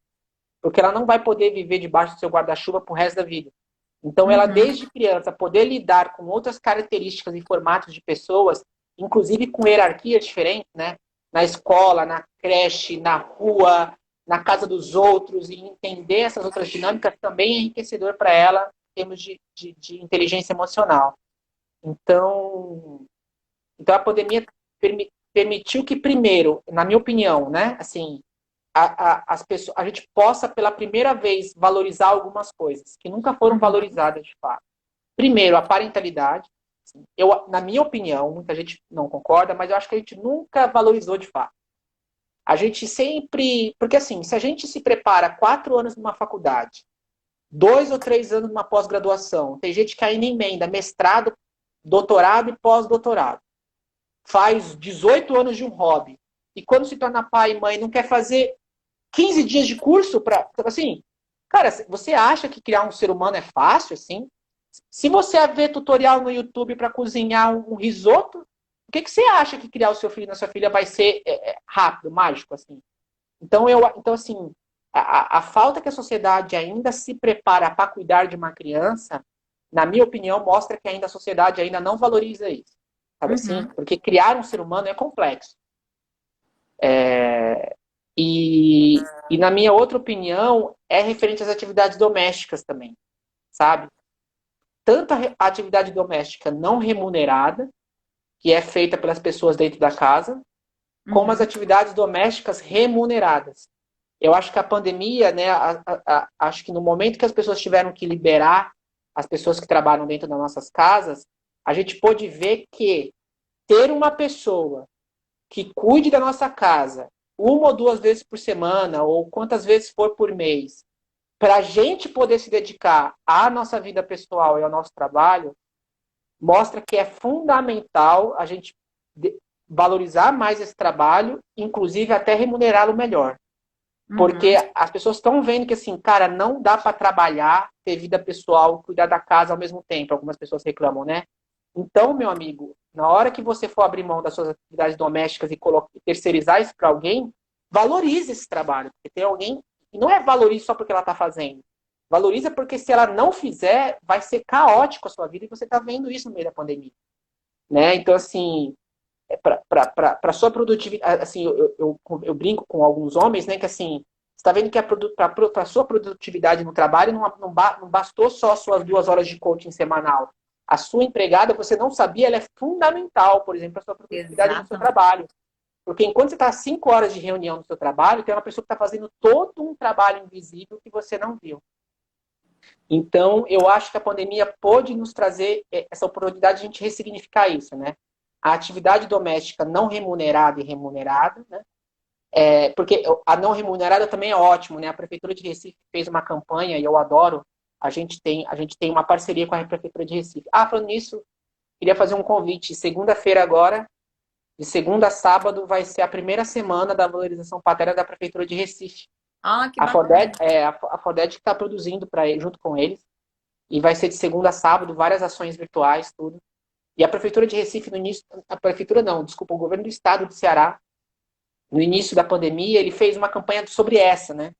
Porque ela não vai poder viver debaixo do seu guarda-chuva pro resto da vida. Então, ela, Uhum. desde criança, poder lidar com outras características e formatos de pessoas, inclusive com hierarquias diferentes, né? Na escola, na creche, na rua, na casa dos outros, e entender essas outras dinâmicas também é enriquecedor para ela em termos de inteligência emocional. Então a pandemia permitiu que, primeiro, na minha opinião, né? Assim, as pessoas, a gente possa, pela primeira vez, valorizar algumas coisas que nunca foram Uhum. valorizadas de fato. Primeiro, a parentalidade. Na minha opinião, muita gente não concorda, mas eu acho que a gente nunca valorizou de fato. A gente sempre. Porque, assim, se a gente se prepara 4 anos numa faculdade, 2 ou 3 anos numa pós-graduação, tem gente que ainda emenda mestrado, doutorado e pós-doutorado. Faz 18 anos de um hobby. E quando se torna pai e mãe, não quer fazer 15 dias de curso para. Assim, cara, você acha que criar um ser humano é fácil, assim? Se você ver tutorial no YouTube para cozinhar um risoto, o que você acha que criar o seu filho na sua filha vai ser rápido, mágico, assim? Então assim, a falta que a sociedade ainda se prepara para cuidar de uma criança, na minha opinião, mostra que ainda a sociedade ainda não valoriza isso. Sabe assim? Uhum. Porque criar um ser humano é complexo. E na minha outra opinião, é referente às atividades domésticas também, sabe? Tanto a atividade doméstica não remunerada, que é feita pelas pessoas dentro da casa, como as Uhum. atividades domésticas remuneradas. Eu acho que a pandemia, né, acho que no momento que as pessoas tiveram que liberar as pessoas que trabalham dentro das nossas casas, a gente pôde ver que ter uma pessoa que cuide da nossa casa 1 ou 2 vezes por semana, ou quantas vezes for por mês, para a gente poder se dedicar à nossa vida pessoal e ao nosso trabalho, mostra que é fundamental a gente valorizar mais esse trabalho, inclusive até remunerá-lo melhor. Porque Uhum. as pessoas estão vendo que, assim, cara, não dá para trabalhar, ter vida pessoal, cuidar da casa ao mesmo tempo. Algumas pessoas reclamam, né? Então, meu amigo, na hora que você for abrir mão das suas atividades domésticas e terceirizar isso para alguém, valorize esse trabalho. Porque tem alguém. E não é valorize só porque ela está fazendo. Valoriza porque se ela não fizer, vai ser caótico a sua vida e você está vendo isso no meio da pandemia. Né? Então, assim, para sua produtividade, assim, eu brinco com alguns homens, né, que assim, você está vendo que para sua produtividade no trabalho não bastou só suas 2 horas de coaching semanal. A sua empregada, você não sabia, ela é fundamental, por exemplo, para sua produtividade no seu Exatamente. trabalho. Porque enquanto você está 5 horas de reunião no seu trabalho, tem uma pessoa que está fazendo todo um trabalho invisível que você não viu. Então, eu acho que a pandemia pôde nos trazer essa oportunidade de a gente ressignificar isso, né? A atividade doméstica não remunerada e remunerada, né? Porque a não remunerada também é ótimo, né? A Prefeitura de Recife fez uma campanha e eu adoro. A gente tem uma parceria com a Prefeitura de Recife. Falando nisso, queria fazer um convite. Segunda-feira agora, de segunda a sábado, vai ser a primeira semana da valorização paterna da Prefeitura de Recife. Ah, que A FODED, bacana. a FODED que está produzindo junto com eles. E vai ser de segunda a sábado, várias ações virtuais, tudo. E a Prefeitura de Recife, no início. A Prefeitura não, desculpa, o governo do estado do Ceará, no início da pandemia, ele fez uma campanha sobre essa, né?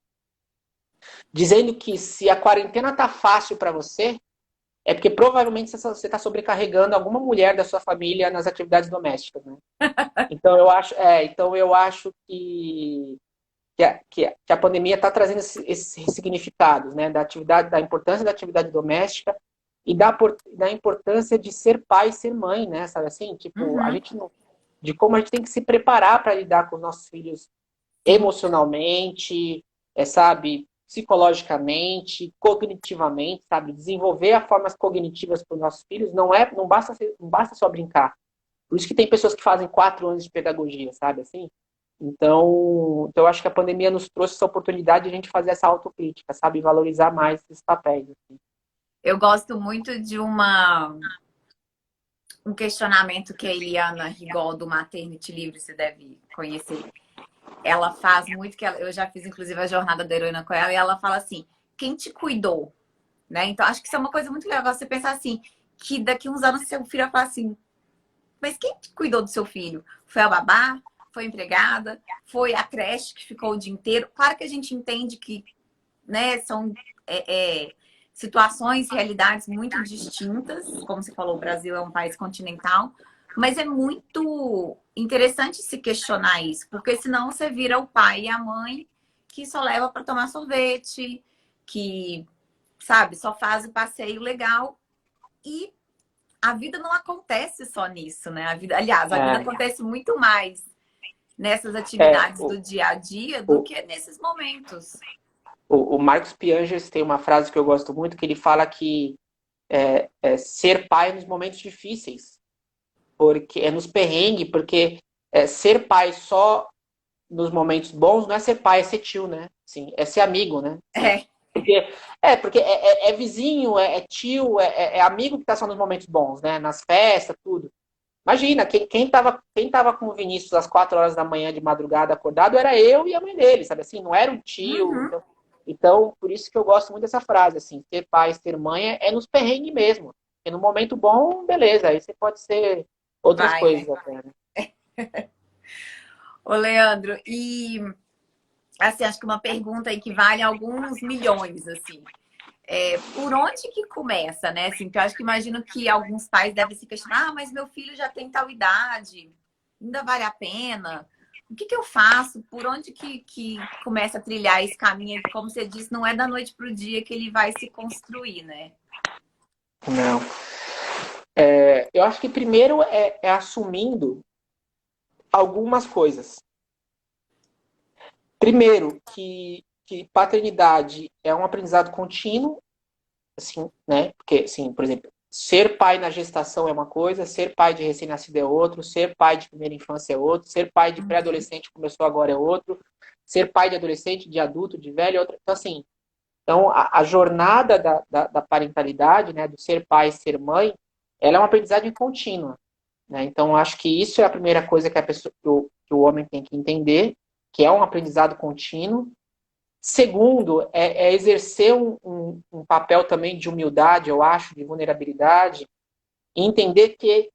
Dizendo que se a quarentena tá fácil para você, é porque provavelmente você está sobrecarregando alguma mulher da sua família nas atividades domésticas, né? Então eu acho que a pandemia está trazendo esses significados, né? Da importância da atividade doméstica e da importância de ser pai e ser mãe, né? Sabe assim? Tipo, a Uhum. gente não. de como a gente tem que se preparar para lidar com os nossos filhos Sim. emocionalmente, sabe, psicologicamente, cognitivamente, sabe, desenvolver as formas cognitivas para os nossos filhos não basta só brincar. Por isso que tem pessoas que fazem 4 anos de pedagogia, sabe, assim. Então eu acho que a pandemia nos trouxe essa oportunidade de a gente fazer essa autocrítica, sabe, valorizar mais esses papéis. Assim. Eu gosto muito de um questionamento que a Eliana Rigol, do Maternity Livre, você deve conhecer. Ela faz muito, eu já fiz inclusive a jornada da heroína com ela, e ela fala assim, quem te cuidou? Né? Então, acho que isso é uma coisa muito legal, você pensar assim, que daqui uns anos seu filho vai falar assim, mas quem cuidou do seu filho? Foi a babá? Foi a empregada? Foi a creche que ficou o dia inteiro? Claro que a gente entende que, né, são situações, realidades muito distintas. Como você falou, o Brasil é um país continental. Mas é muito interessante se questionar isso, porque senão você vira o pai e a mãe que só leva para tomar sorvete, que, sabe, só faz o passeio legal e a vida não acontece só nisso, né? Aliás, a vida É, acontece muito mais nessas é, atividades do dia a dia do o, que nesses momentos. o Marcos Piangers tem uma frase que eu gosto muito, que ele fala que ser pai nos momentos difíceis, porque é nos perrengues, porque ser pai só nos momentos bons não é ser pai, é ser tio, né? Sim, é ser amigo, né? Sim. É, Porque é vizinho, é tio, é amigo que tá só nos momentos bons, né? Nas festas, tudo. Imagina, quem tava com o Vinícius às 4 horas da manhã de madrugada acordado era eu e a mãe dele, sabe assim? Não era um tio. uhum, Então, por isso que eu gosto muito dessa frase, assim, ser pai, ser mãe é nos perrengues mesmo. E no momento bom, beleza, aí você pode ser outras vai, coisas né? até, né? Ô, Leandro, e assim, acho que uma pergunta aí que vale alguns milhões, assim. Por onde que começa, né? Assim, que eu acho que imagino que alguns pais devem se questionar, ah, mas meu filho já tem tal idade, ainda vale a pena? O que eu faço? Por onde que começa a trilhar esse caminho? Como você disse, não é da noite para o dia que ele vai se construir, né? Não. Eu acho que primeiro é assumindo algumas coisas. Primeiro, que paternidade é um aprendizado contínuo, assim, né? Porque, assim, por exemplo, ser pai na gestação é uma coisa, ser pai de recém-nascido é outro, ser pai de primeira infância é outro, ser pai de pré-adolescente que começou agora é outro, ser pai de adolescente, de adulto, de velho é outro. Então, assim, a jornada da parentalidade, né, do ser pai e ser mãe, ela é uma aprendizagem contínua. Né? Então, acho que isso é a primeira coisa que, que o homem tem que entender, que é um aprendizado contínuo. Segundo, exercer um papel também de humildade, eu acho, de vulnerabilidade, e entender que,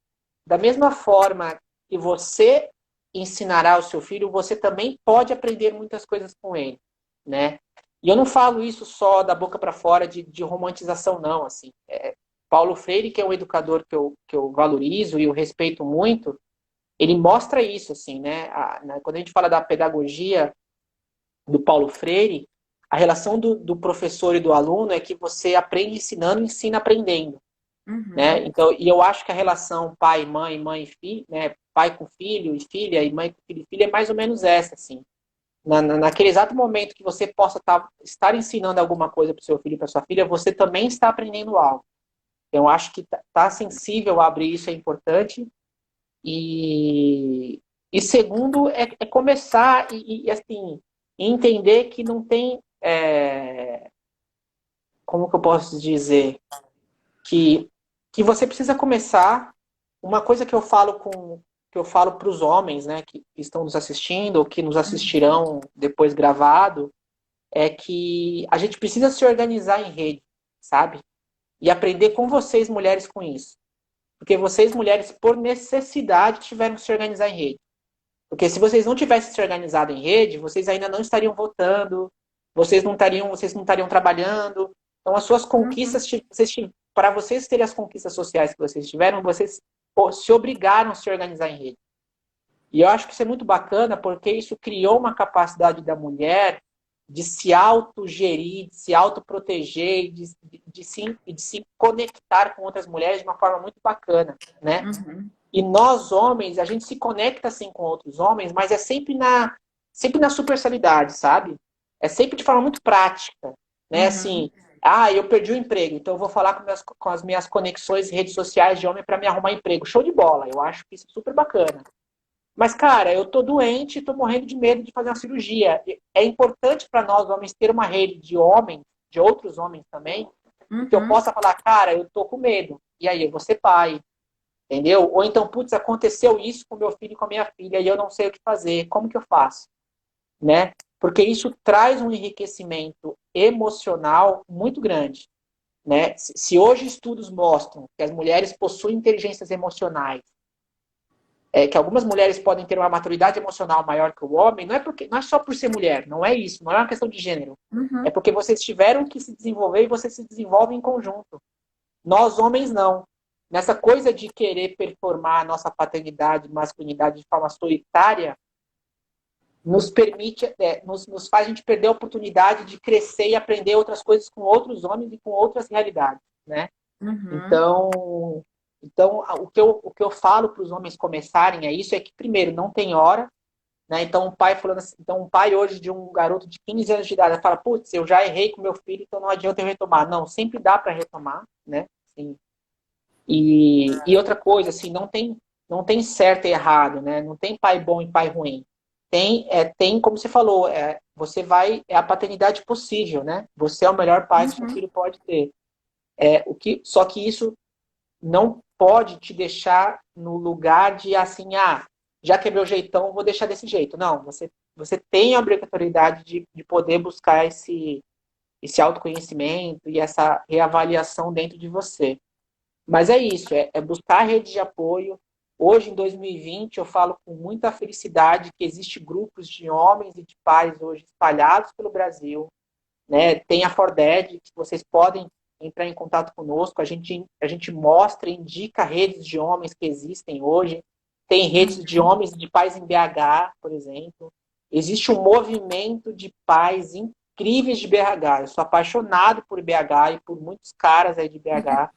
da mesma forma que você ensinará ao seu filho, você também pode aprender muitas coisas com ele, né? E eu não falo isso só da boca para fora de romantização, não. Assim, Paulo Freire, que é um educador que eu valorizo e eu respeito muito, ele mostra isso, assim, né? Quando a gente fala da pedagogia do Paulo Freire, a relação do professor e do aluno é que você aprende ensinando e ensina aprendendo, né? Uhum. Então, e eu acho que a relação pai, mãe e filho, né? Pai com filho e filha, e mãe com filho e filha é mais ou menos essa, assim. Naquele exato momento que você possa estar ensinando alguma coisa para o seu filho e para sua filha, você também está aprendendo algo. Então, eu acho que tá sensível a abrir isso é importante. E segundo, começar assim, entender que não tem. Como que eu posso dizer? Que, que você precisa começar. Uma coisa que eu falo para os homens, né, que estão nos assistindo ou que nos Uhum. assistirão depois gravado, é que a gente precisa se organizar em rede, sabe? E aprender com vocês, mulheres, com isso. Porque vocês, mulheres, por necessidade, tiveram que se organizar em rede. Porque se vocês não tivessem se organizado em rede, vocês ainda não estariam votando, vocês não estariam trabalhando. Então, as suas Uhum. conquistas, para vocês terem as conquistas sociais que vocês tiveram, vocês se obrigaram a se organizar em rede. E eu acho que isso é muito bacana, porque isso criou uma capacidade da mulher de se autogerir, de se autoproteger, de se conectar com outras mulheres de uma forma muito bacana, né? Uhum. E nós, homens, a gente se conecta assim com outros homens, mas é sempre na superficialidade, sabe? É sempre de forma muito prática, né? Uhum. Assim, eu perdi o emprego, então eu vou falar com as minhas conexões em redes sociais de homem para me arrumar emprego. Show de bola, eu acho que isso é super bacana. Mas, cara, eu tô doente e tô morrendo de medo de fazer uma cirurgia. É importante para nós, homens, ter uma rede de homens, de outros homens também, que eu Uhum. possa falar, cara, eu tô com medo. E aí, eu vou ser pai, entendeu? Ou então, putz, aconteceu isso com meu filho e com a minha filha e eu não sei o que fazer. Como que eu faço? Né? Porque isso traz um enriquecimento emocional muito grande, né? Se hoje estudos mostram que as mulheres possuem inteligências emocionais, que algumas mulheres podem ter uma maturidade emocional maior que o homem, não é só por ser mulher, não é isso, não é uma questão de gênero. É Uhum. porque vocês tiveram que se desenvolver e vocês se desenvolvem em conjunto. Nós, homens, não. Nessa coisa de querer performar a nossa paternidade, masculinidade de forma solitária, nos permite, nos faz a gente perder a oportunidade de crescer e aprender outras coisas com outros homens e com outras realidades, né? Uhum. Então, então o que eu falo para os homens começarem é isso, é que, primeiro, não tem hora, né? Então, um pai hoje de um garoto de 15 anos de idade fala, putz, eu já errei com meu filho, então não adianta eu retomar. Não, sempre dá para retomar, né? Assim, e outra coisa, assim, não tem certo e errado, né? Não tem pai bom e pai ruim. Tem, como você falou, é a paternidade possível, né? Você é o melhor pai que seu Uhum. filho pode ter. Só que isso não pode te deixar no lugar de assim, já que é meu jeitão, vou deixar desse jeito. Não, você tem a obrigatoriedade de poder buscar esse autoconhecimento e essa reavaliação dentro de você. Mas é isso, é buscar rede de apoio. Hoje, em 2020, eu falo com muita felicidade que existe grupos de homens e de pais hoje espalhados pelo Brasil, né? Tem a Forded, que vocês podem entrar em contato conosco. A gente mostra, indica redes de homens que existem hoje. Tem redes de Uhum. homens e de pais em BH, por exemplo. Existe um movimento de pais incríveis de BH. Eu sou apaixonado por BH e por muitos caras aí de BH,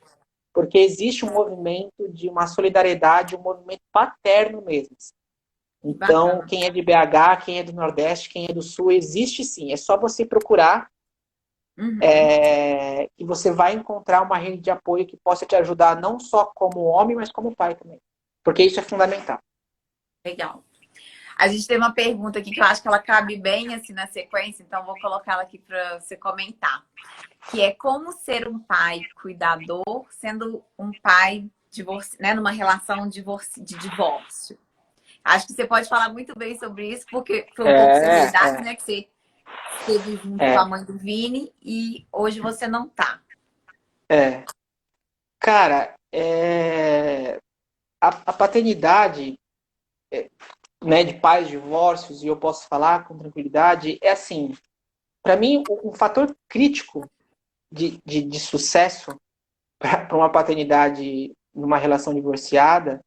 porque existe um movimento de uma solidariedade, um movimento paterno mesmo. Que Então, bacana. quem é de BH, quem é do Nordeste, quem é do Sul, existe sim. É só você procurar, Uhum. que você vai encontrar uma rede de apoio que possa te ajudar não só como homem, mas como pai também. Porque isso é fundamental. Legal. A gente tem uma pergunta aqui que eu acho que ela cabe bem assim na sequência, então vou colocá-la aqui para você comentar. Que é como ser um pai cuidador sendo um pai né, numa relação de divórcio. Acho que você pode falar muito bem sobre isso, porque foi um pouco sua É, realidade, né? Que você esteve junto com a é, mãe do Vini e hoje você não tá. é. Cara, a paternidade, né, de pais divórcios, e eu posso falar com tranquilidade, é assim, para mim, um fator crítico de sucesso para uma paternidade numa relação divorciada,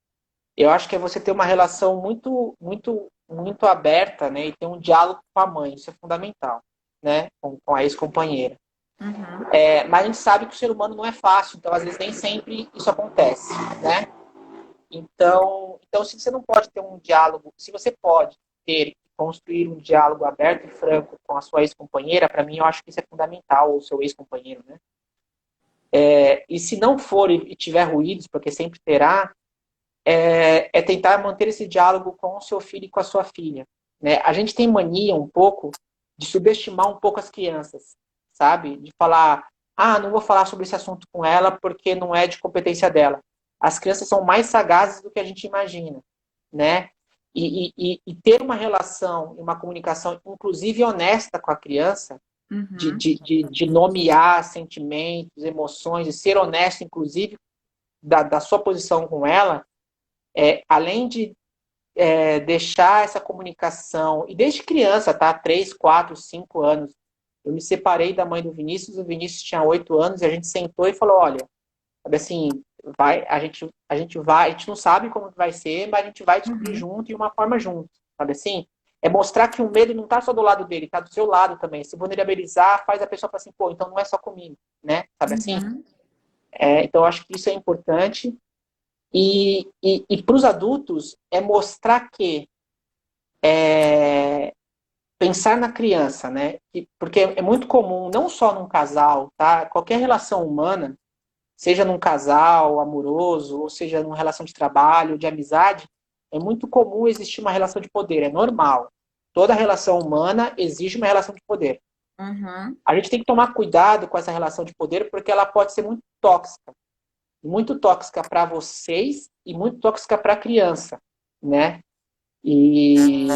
eu acho que é você ter uma relação muito, muito, muito aberta, né, e ter um diálogo com a mãe, isso é fundamental, né, com a ex-companheira. Uhum. Mas a gente sabe que o ser humano não é fácil, então às vezes nem sempre isso acontece, né? Então se você não pode ter um diálogo, se você pode ter construir um diálogo aberto e franco com a sua ex-companheira, para mim eu acho que isso é fundamental, ou seu ex-companheiro, né? E se não for e tiver ruídos, porque sempre terá, tentar manter esse diálogo com o seu filho e com a sua filha, né? A gente tem mania um pouco de subestimar um pouco as crianças, sabe? De falar, não vou falar sobre esse assunto com ela porque não é de competência dela. As crianças são mais sagazes do que a gente imagina, né? E ter uma relação e uma comunicação, inclusive honesta com a criança, Uhum. de nomear sentimentos, emoções, e ser honesto, inclusive, da sua posição com ela, além de deixar essa comunicação, e desde criança, tá? 3, 4, 5 anos. Eu me separei da mãe do Vinícius, o Vinícius tinha 8 anos, e a gente sentou e falou, olha, sabe assim, a gente não sabe como vai ser, mas a gente vai descobrir Uhum. junto e uma forma junto, sabe assim? É mostrar que o medo não está só do lado dele, está do seu lado também. Se vulnerabilizar, faz a pessoa falar assim, pô, então não é só comigo, né? Sabe assim? Uhum. Então, eu acho que isso é importante. E para os adultos é mostrar que pensar na criança, né? Porque é muito comum, não só num casal, tá? Qualquer relação humana, seja num casal amoroso, ou seja numa relação de trabalho, de amizade, é muito comum existir uma relação de poder, é normal. Toda relação humana exige uma relação de poder. Uhum. A gente tem que tomar cuidado com essa relação de poder, porque ela pode ser muito tóxica para vocês e muito tóxica para a criança, né? E,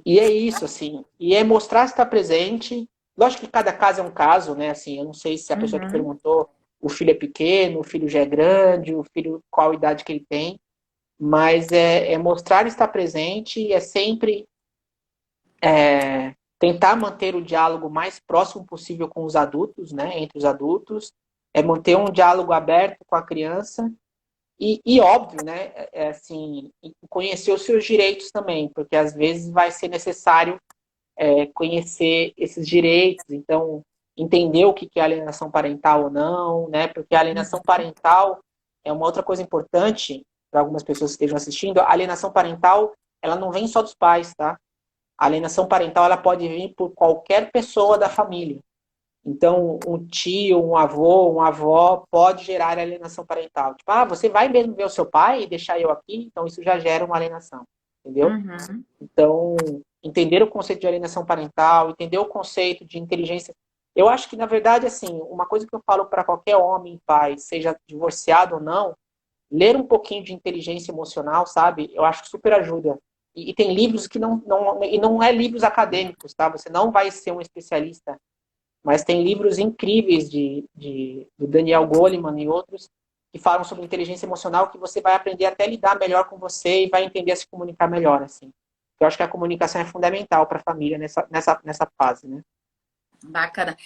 e é isso, assim. E é mostrar estar presente. Lógico que cada caso é um caso, né? Assim, eu não sei se a pessoa que Uhum. perguntou, o filho é pequeno, o filho já é grande, o filho, qual idade que ele tem. Mas é mostrar estar presente, é sempre tentar manter o diálogo mais próximo possível com os adultos, né? Entre os adultos. É manter um diálogo aberto com a criança. E óbvio, né? Assim, conhecer os seus direitos também, porque às vezes vai ser necessário conhecer esses direitos, então entender o que é alienação parental ou não, né? Porque a alienação parental é uma outra coisa importante para algumas pessoas que estejam assistindo. A alienação parental, ela não vem só dos pais, tá? A alienação parental, ela pode vir por qualquer pessoa da família. Então, um tio, um avô, uma avó pode gerar alienação parental. Tipo, você vai mesmo ver o seu pai e deixar eu aqui? Então, isso já gera uma alienação, entendeu? Uhum. Então, entender o conceito de alienação parental, entender o conceito de inteligência. Eu acho que, na verdade, assim, uma coisa que eu falo para qualquer homem, pai, seja divorciado ou não, ler um pouquinho de inteligência emocional, sabe? Eu acho que super ajuda. E tem livros que não é livros acadêmicos, tá? Você não vai ser um especialista, mas tem livros incríveis do Daniel Goleman e outros que falam sobre inteligência emocional que você vai aprender até a lidar melhor com você e vai entender a se comunicar melhor, assim. Eu acho que a comunicação é fundamental para a família nessa fase, né? Bacana.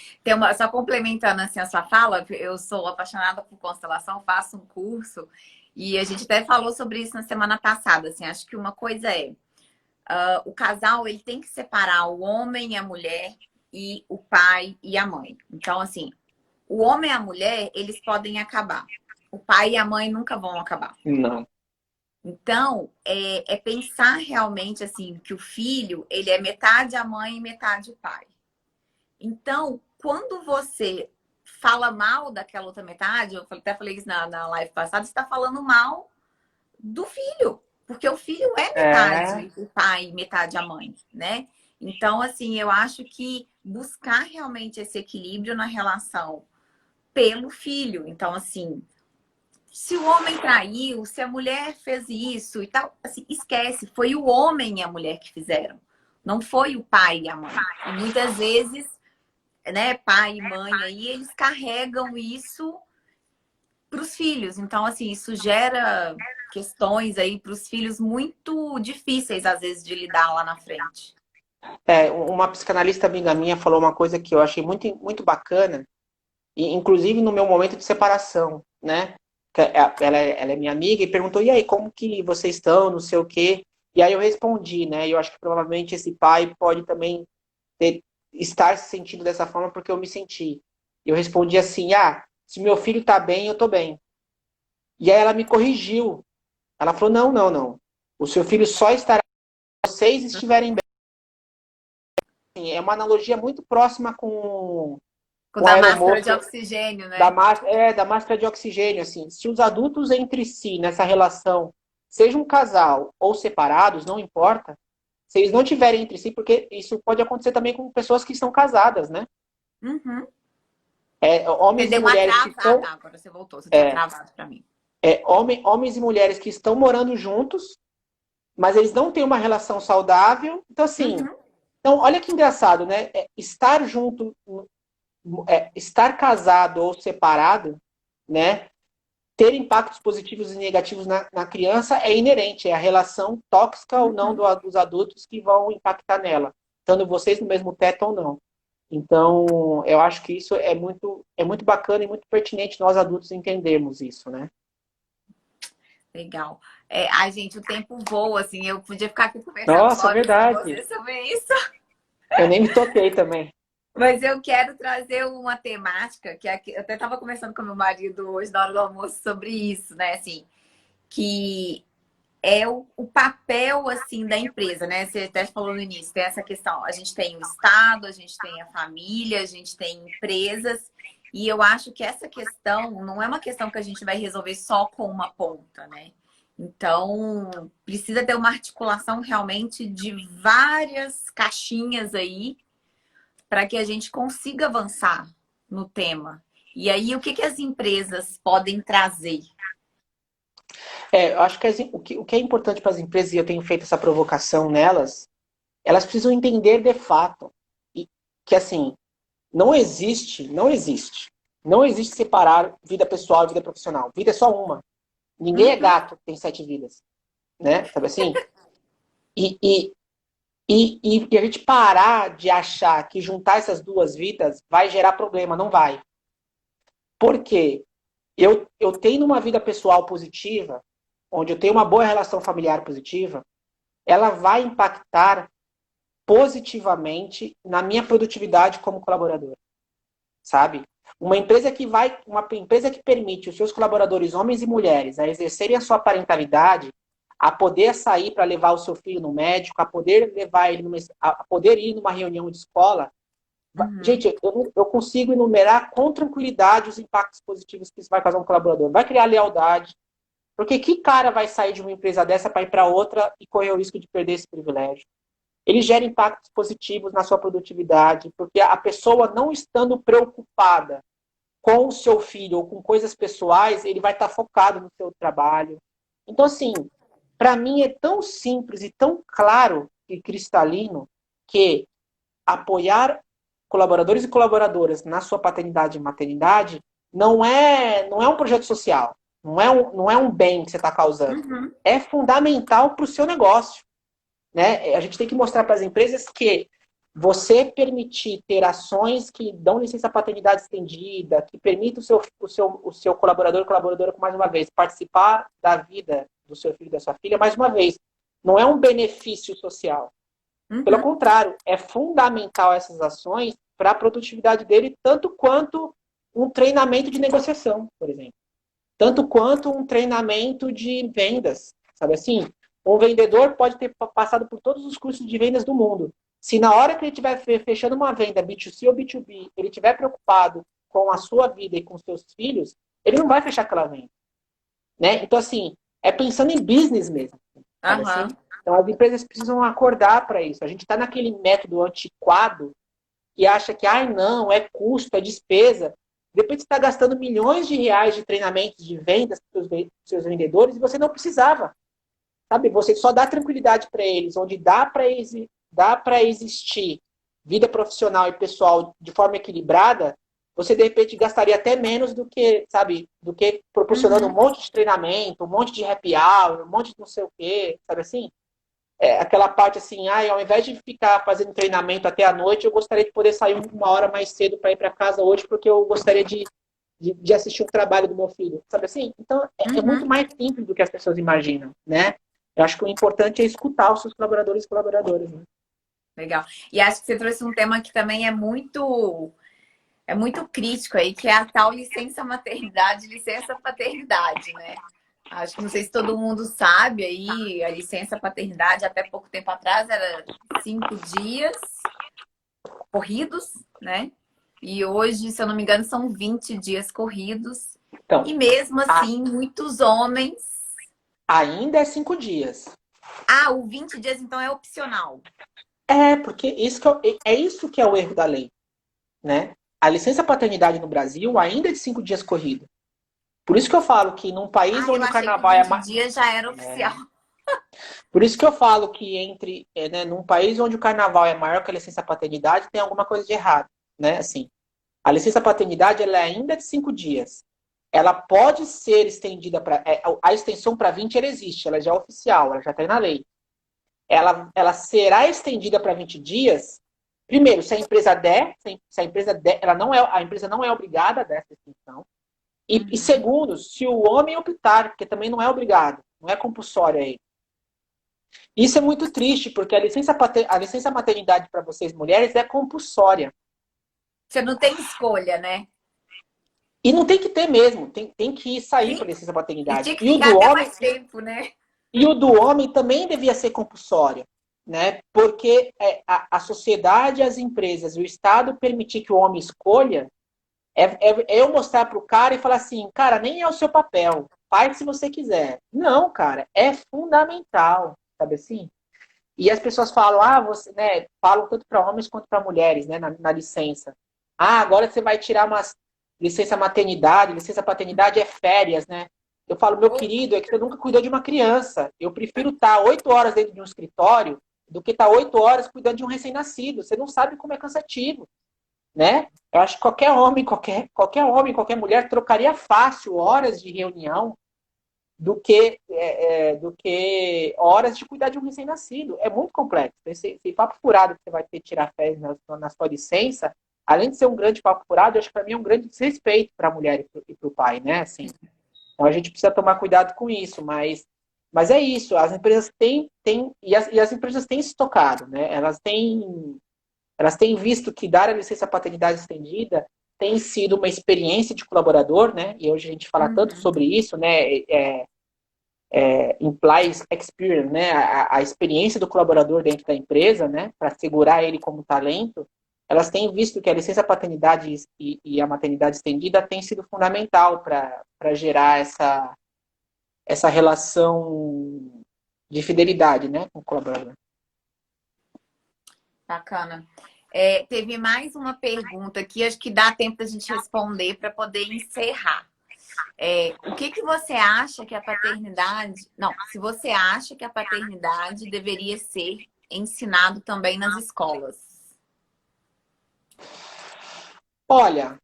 Só complementando assim a sua fala, eu sou apaixonada por constelação, faço um curso e a gente até falou sobre isso na semana passada. Assim, acho que uma coisa o casal ele tem que separar o homem e a mulher e o pai e a mãe. Então, assim, o homem e a mulher eles podem acabar. O pai e a mãe nunca vão acabar. Não. Então, é pensar realmente assim que o filho ele é metade a mãe e metade o pai. Então, quando você fala mal daquela outra metade, eu até falei isso na live passada, você está falando mal do filho. Porque o filho é É, metade o pai, metade a mãe, né? Então, assim, eu acho que buscar realmente esse equilíbrio na relação pelo filho. Então, assim, se o homem traiu, se a mulher fez isso e tal, assim, esquece, foi o homem e a mulher que fizeram. Não foi o pai e a mãe. E muitas vezes né, pai e mãe aí, eles carregam isso para os filhos. Então, assim, isso gera questões aí para os filhos muito difíceis, às vezes, de lidar lá na frente. uma psicanalista amiga minha falou uma coisa que eu achei muito, muito bacana, e inclusive no meu momento de separação, né? Ela é minha amiga e perguntou, e aí, como que vocês estão, não sei o quê. E aí eu respondi, né? E eu acho que provavelmente esse pai pode também ter, estar se sentindo dessa forma porque eu me senti. Eu respondi assim, se meu filho tá bem, eu tô bem. E aí ela me corrigiu. Ela falou, não, não, não. O seu filho só estará se vocês estiverem bem. Assim, é uma analogia muito próxima Com com a da máscara de aeromoça oxigênio, né? da máscara de oxigênio. Assim, se os adultos entre si, nessa relação, sejam um casal ou separados, não importa, se eles não tiverem entre si, porque isso pode acontecer também com pessoas que estão casadas, né? Uhum. Você Homens e deu uma mulheres que travada, estão. agora você voltou, você tinha travado para mim. Homens e mulheres que estão morando juntos, mas eles não têm uma relação saudável. Então, assim, Uhum. então, olha que engraçado, né? Estar junto, estar casado ou separado, né? Ter impactos positivos e negativos na criança é inerente, é a relação tóxica ou não Uhum. dos adultos que vão impactar nela, estando vocês no mesmo teto ou não. Então, eu acho que isso é muito bacana e muito pertinente nós adultos entendermos isso, né? Legal. Ai, gente, o tempo voa, assim, eu podia ficar aqui conversando Nossa, horas com verdade. você sobre isso. Eu nem me toquei também. Mas eu quero trazer uma temática que eu até estava conversando com meu marido hoje na hora do almoço sobre isso, né? Assim, que é o papel assim da empresa, né? Você até falou no início, tem essa questão. A gente tem o Estado, a gente tem a família, a gente tem empresas, e eu acho que essa questão não é uma questão que a gente vai resolver só com uma ponta, né? Então, precisa ter uma articulação realmente de várias caixinhas aí para que a gente consiga avançar no tema. E aí, o que as empresas podem trazer? Eu acho que o que é importante para as empresas, e eu tenho feito essa provocação nelas, elas precisam entender de fato que, assim, não existe separar vida pessoal e vida profissional. Vida é só uma. Ninguém é Uhum, gato, tem 7 vidas, né? Sabe assim? E, e, e a gente parar de achar que juntar essas duas vidas vai gerar problema, não vai. Por quê? Eu tenho uma vida pessoal positiva, onde eu tenho uma boa relação familiar positiva, ela vai impactar positivamente na minha produtividade como colaborador, sabe? Uma empresa que permite os seus colaboradores, homens e mulheres, a exercerem a sua parentalidade, a poder sair para levar o seu filho no médico, a poder levar ele a poder ir numa reunião de escola. uhum, Gente, eu consigo enumerar com tranquilidade os impactos positivos que isso vai causar um colaborador. Vai criar lealdade, porque que cara vai sair de uma empresa dessa para ir para outra e correr o risco de perder esse privilégio? Ele gera impactos positivos na sua produtividade, porque a pessoa não estando preocupada com o seu filho ou com coisas pessoais, ele vai estar focado no seu trabalho. Então, assim, para mim é tão simples e tão claro e cristalino que apoiar colaboradores e colaboradoras na sua paternidade e maternidade não é um projeto social, não é um bem que você está causando. uhum. É fundamental para o seu negócio. Né? A gente tem que mostrar para as empresas que você permitir ter ações que dão licença paternidade estendida, que permita o seu colaborador ou colaboradora, mais uma vez, participar da vida do seu filho e da sua filha, mais uma vez, não é um benefício social. Pelo Uhum. contrário, é fundamental essas ações para a produtividade dele, tanto quanto um treinamento de negociação, por exemplo. Tanto quanto um treinamento de vendas. Sabe assim? Um vendedor pode ter passado por todos os cursos de vendas do mundo. Se na hora que ele estiver fechando uma venda B2C ou B2B, ele estiver preocupado com a sua vida e com seus filhos, ele não vai fechar aquela venda. Né? Então, assim, é pensando em business mesmo. Sabe assim? Aham. Então, as empresas precisam acordar para isso. A gente está naquele método antiquado que acha que, ai, não, é custo, é despesa. Depois você está gastando milhões de reais de treinamentos de vendas para os seus vendedores e você não precisava. Sabe? Você só dá tranquilidade para eles, onde dá para existir vida profissional e pessoal de forma equilibrada, você de repente gastaria até menos do que, sabe, do que proporcionando um Uhum. monte de treinamento, um monte de happy hour, um monte de não sei o quê, sabe assim? Aquela parte assim, ao invés de ficar fazendo treinamento até a noite, eu gostaria de poder sair uma hora mais cedo para ir para casa hoje, porque eu gostaria de assistir um trabalho do meu filho, sabe assim? Então, é muito Uhum. mais simples do que as pessoas imaginam, né? Eu acho que o importante é escutar os seus colaboradores e colaboradoras, né? Legal. E acho que você trouxe um tema que também é muito crítico aí, que é a tal licença maternidade, licença paternidade, né? Acho que não sei se todo mundo sabe aí, a licença paternidade até pouco tempo atrás era 5 dias corridos, né? E hoje, se eu não me engano, são 20 dias corridos. E Então, mesmo a, assim, muitos homens. ainda é 5 dias. Ah, o 20 dias então é opcional. Porque é isso que é o erro da lei, né? A licença paternidade no Brasil ainda é de 5 dias corrido. Por isso que eu falo que num país Ah, eu onde o achei que carnaval 20 dias já era é, oficial. Por isso que eu falo que né, num país onde o carnaval é maior que a licença paternidade, tem alguma coisa de errado, né? Assim, a licença paternidade ela é ainda de 5 dias. Ela pode ser estendida para a extensão para 20 ela existe, ela já é oficial, ela já está na lei. Ela será estendida para 20 dias. Primeiro, se a empresa der, se a empresa der, a empresa não é obrigada a dar essa extensão. E Uhum. segundo, se o homem optar, porque também não é obrigado, não é compulsório aí. Isso é muito triste, porque a licença maternidade para vocês mulheres é compulsória. Você não tem escolha, né? E não tem que ter mesmo, tem que sair para Sim. licença E paternidade. tinha que ficar até mais tempo, né? E o do homem também devia ser compulsório, né? Porque a sociedade, as empresas e o Estado permitir que o homem escolha é eu mostrar para o cara e falar assim, cara, nem é o seu papel, faz se você quiser. Não, cara, é fundamental, sabe assim? E as pessoas falam, você, né, falam tanto para homens quanto para mulheres, né, na licença. Agora você vai tirar uma licença maternidade, licença paternidade é férias, né? Eu falo, meu querido, é que você nunca cuidou de uma criança. Eu prefiro estar 8 horas dentro de um escritório do que estar 8 horas cuidando de um recém-nascido. Você não sabe como é cansativo, né? Eu acho que qualquer homem, qualquer mulher trocaria fácil horas de reunião do que horas de cuidar de um recém-nascido. É muito complexo. Esse papo furado que você vai ter que tirar férias na sua licença, além de ser um grande papo furado, eu acho que para mim é um grande desrespeito para a mulher e para o pai, né? Assim, então a gente precisa tomar cuidado com isso, mas é isso. As empresas têm e as empresas têm se tocado, né? Elas têm visto que dar a licença paternidade estendida tem sido uma experiência de colaborador, né? E hoje a gente fala tanto Uhum. sobre isso, né? Employees experience, né? A experiência do colaborador dentro da empresa, né? Para segurar ele como talento, elas têm visto que a licença paternidade e a maternidade estendida tem sido fundamental para gerar essa relação de fidelidade, né? Com o colaborador. Bacana. Teve mais uma pergunta aqui, acho que dá tempo da gente responder para poder encerrar. O que você acha que a paternidade... Não, se você acha que a paternidade deveria ser ensinado também nas escolas. Olha,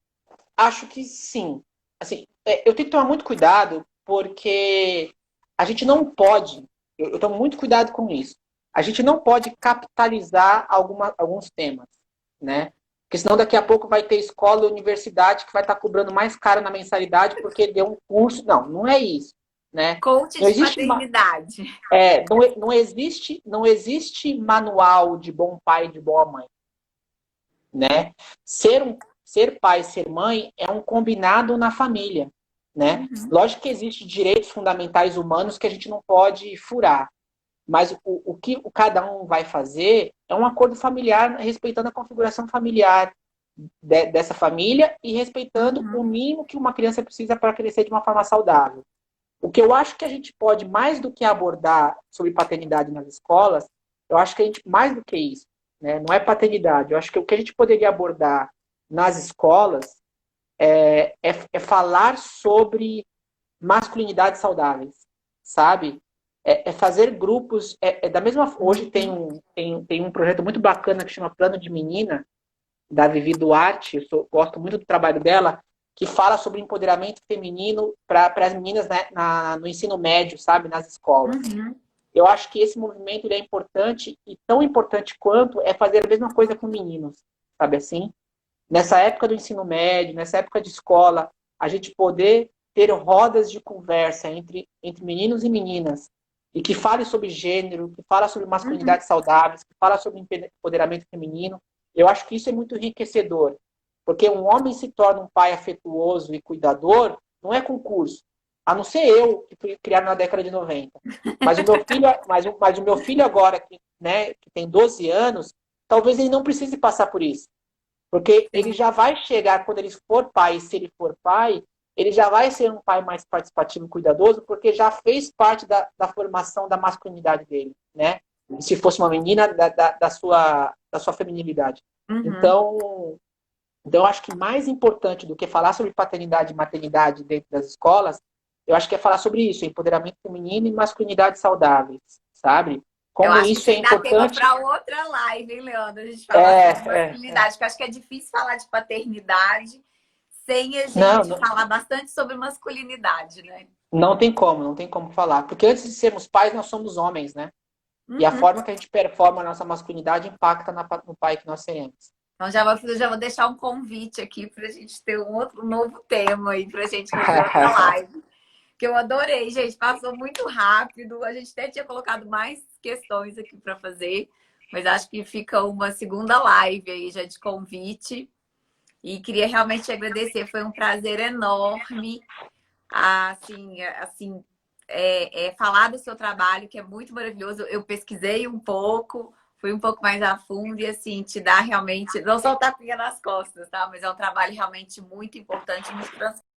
acho que sim. Assim, eu tenho que tomar muito cuidado porque a gente não pode, eu tomo muito cuidado com isso, a gente não pode capitalizar alguns temas, né? Porque senão daqui a pouco vai ter escola e universidade que vai estar cobrando mais caro na mensalidade porque deu um curso. Não, não é isso, né? Coach Não de existe, paternidade. não existe manual de bom pai e de boa mãe, né? Ser pai, ser mãe é um combinado na família, né? Uhum, Lógico que existem direitos fundamentais humanos que a gente não pode furar, mas o que cada um vai fazer é um acordo familiar, respeitando a configuração familiar dessa família e respeitando o uhum, mínimo que uma criança precisa para crescer de uma forma saudável. O que eu acho que a gente pode, mais do que abordar sobre paternidade nas escolas, eu acho que a gente, mais do que isso, né, não é paternidade, eu acho que o que a gente poderia abordar nas escolas é falar sobre masculinidades saudáveis, sabe? Fazer grupos, da mesma, hoje uhum, tem um projeto muito bacana que chama Plano de Menina, da Vivi Duarte, gosto muito do trabalho dela, que fala sobre empoderamento feminino para as meninas, né, no ensino médio, sabe, nas escolas. uhum. Eu acho que esse movimento ele é importante e tão importante quanto é fazer a mesma coisa com meninos, sabe assim? Nessa época do ensino médio, nessa época de escola, a gente poder ter rodas de conversa entre meninos e meninas e que fale sobre gênero, que fala sobre Uhum. masculinidades saudáveis, que fala sobre empoderamento feminino. Eu acho que isso é muito enriquecedor, porque um homem se torna um pai afetuoso e cuidador não é concurso. A não ser eu, que fui criado na década de 90. Mas o meu filho agora, que tem 12 anos, talvez ele não precise passar por isso. Porque ele Sim. já vai chegar, quando ele for pai, se ele for pai, ele já vai ser um pai mais participativo e cuidadoso, porque já fez parte da formação da masculinidade dele, né? E se fosse uma menina, da sua feminilidade. Uhum. Então, eu acho que mais importante do que falar sobre paternidade e maternidade dentro das escolas, eu acho que é falar sobre isso, empoderamento feminino e masculinidades saudáveis, sabe? Eu Como acho que isso isso é aí dá tema importante. para outra live, hein, Leandro? A gente falar É, sobre é, é. masculinidade, porque eu acho que é difícil falar de paternidade sem a Não, gente não, falar bastante sobre masculinidade, né? não tem como falar. Porque antes de sermos pais, nós somos homens, né? E a Uhum. forma que a gente performa a nossa masculinidade impacta no pai que nós seremos. Então já vou deixar um convite aqui para a gente ter um novo tema aí para a gente fazer outra live. Que eu adorei, gente. Passou muito rápido. A gente até tinha colocado mais questões aqui para fazer, mas acho que fica uma segunda live aí já de convite. E queria realmente te agradecer, foi um prazer enorme, assim, falar do seu trabalho, que é muito maravilhoso. Eu pesquisei um pouco, fui um pouco mais a fundo e, assim, te dar realmente, não só o tapinha nas costas, tá? Mas é um trabalho realmente muito importante, muito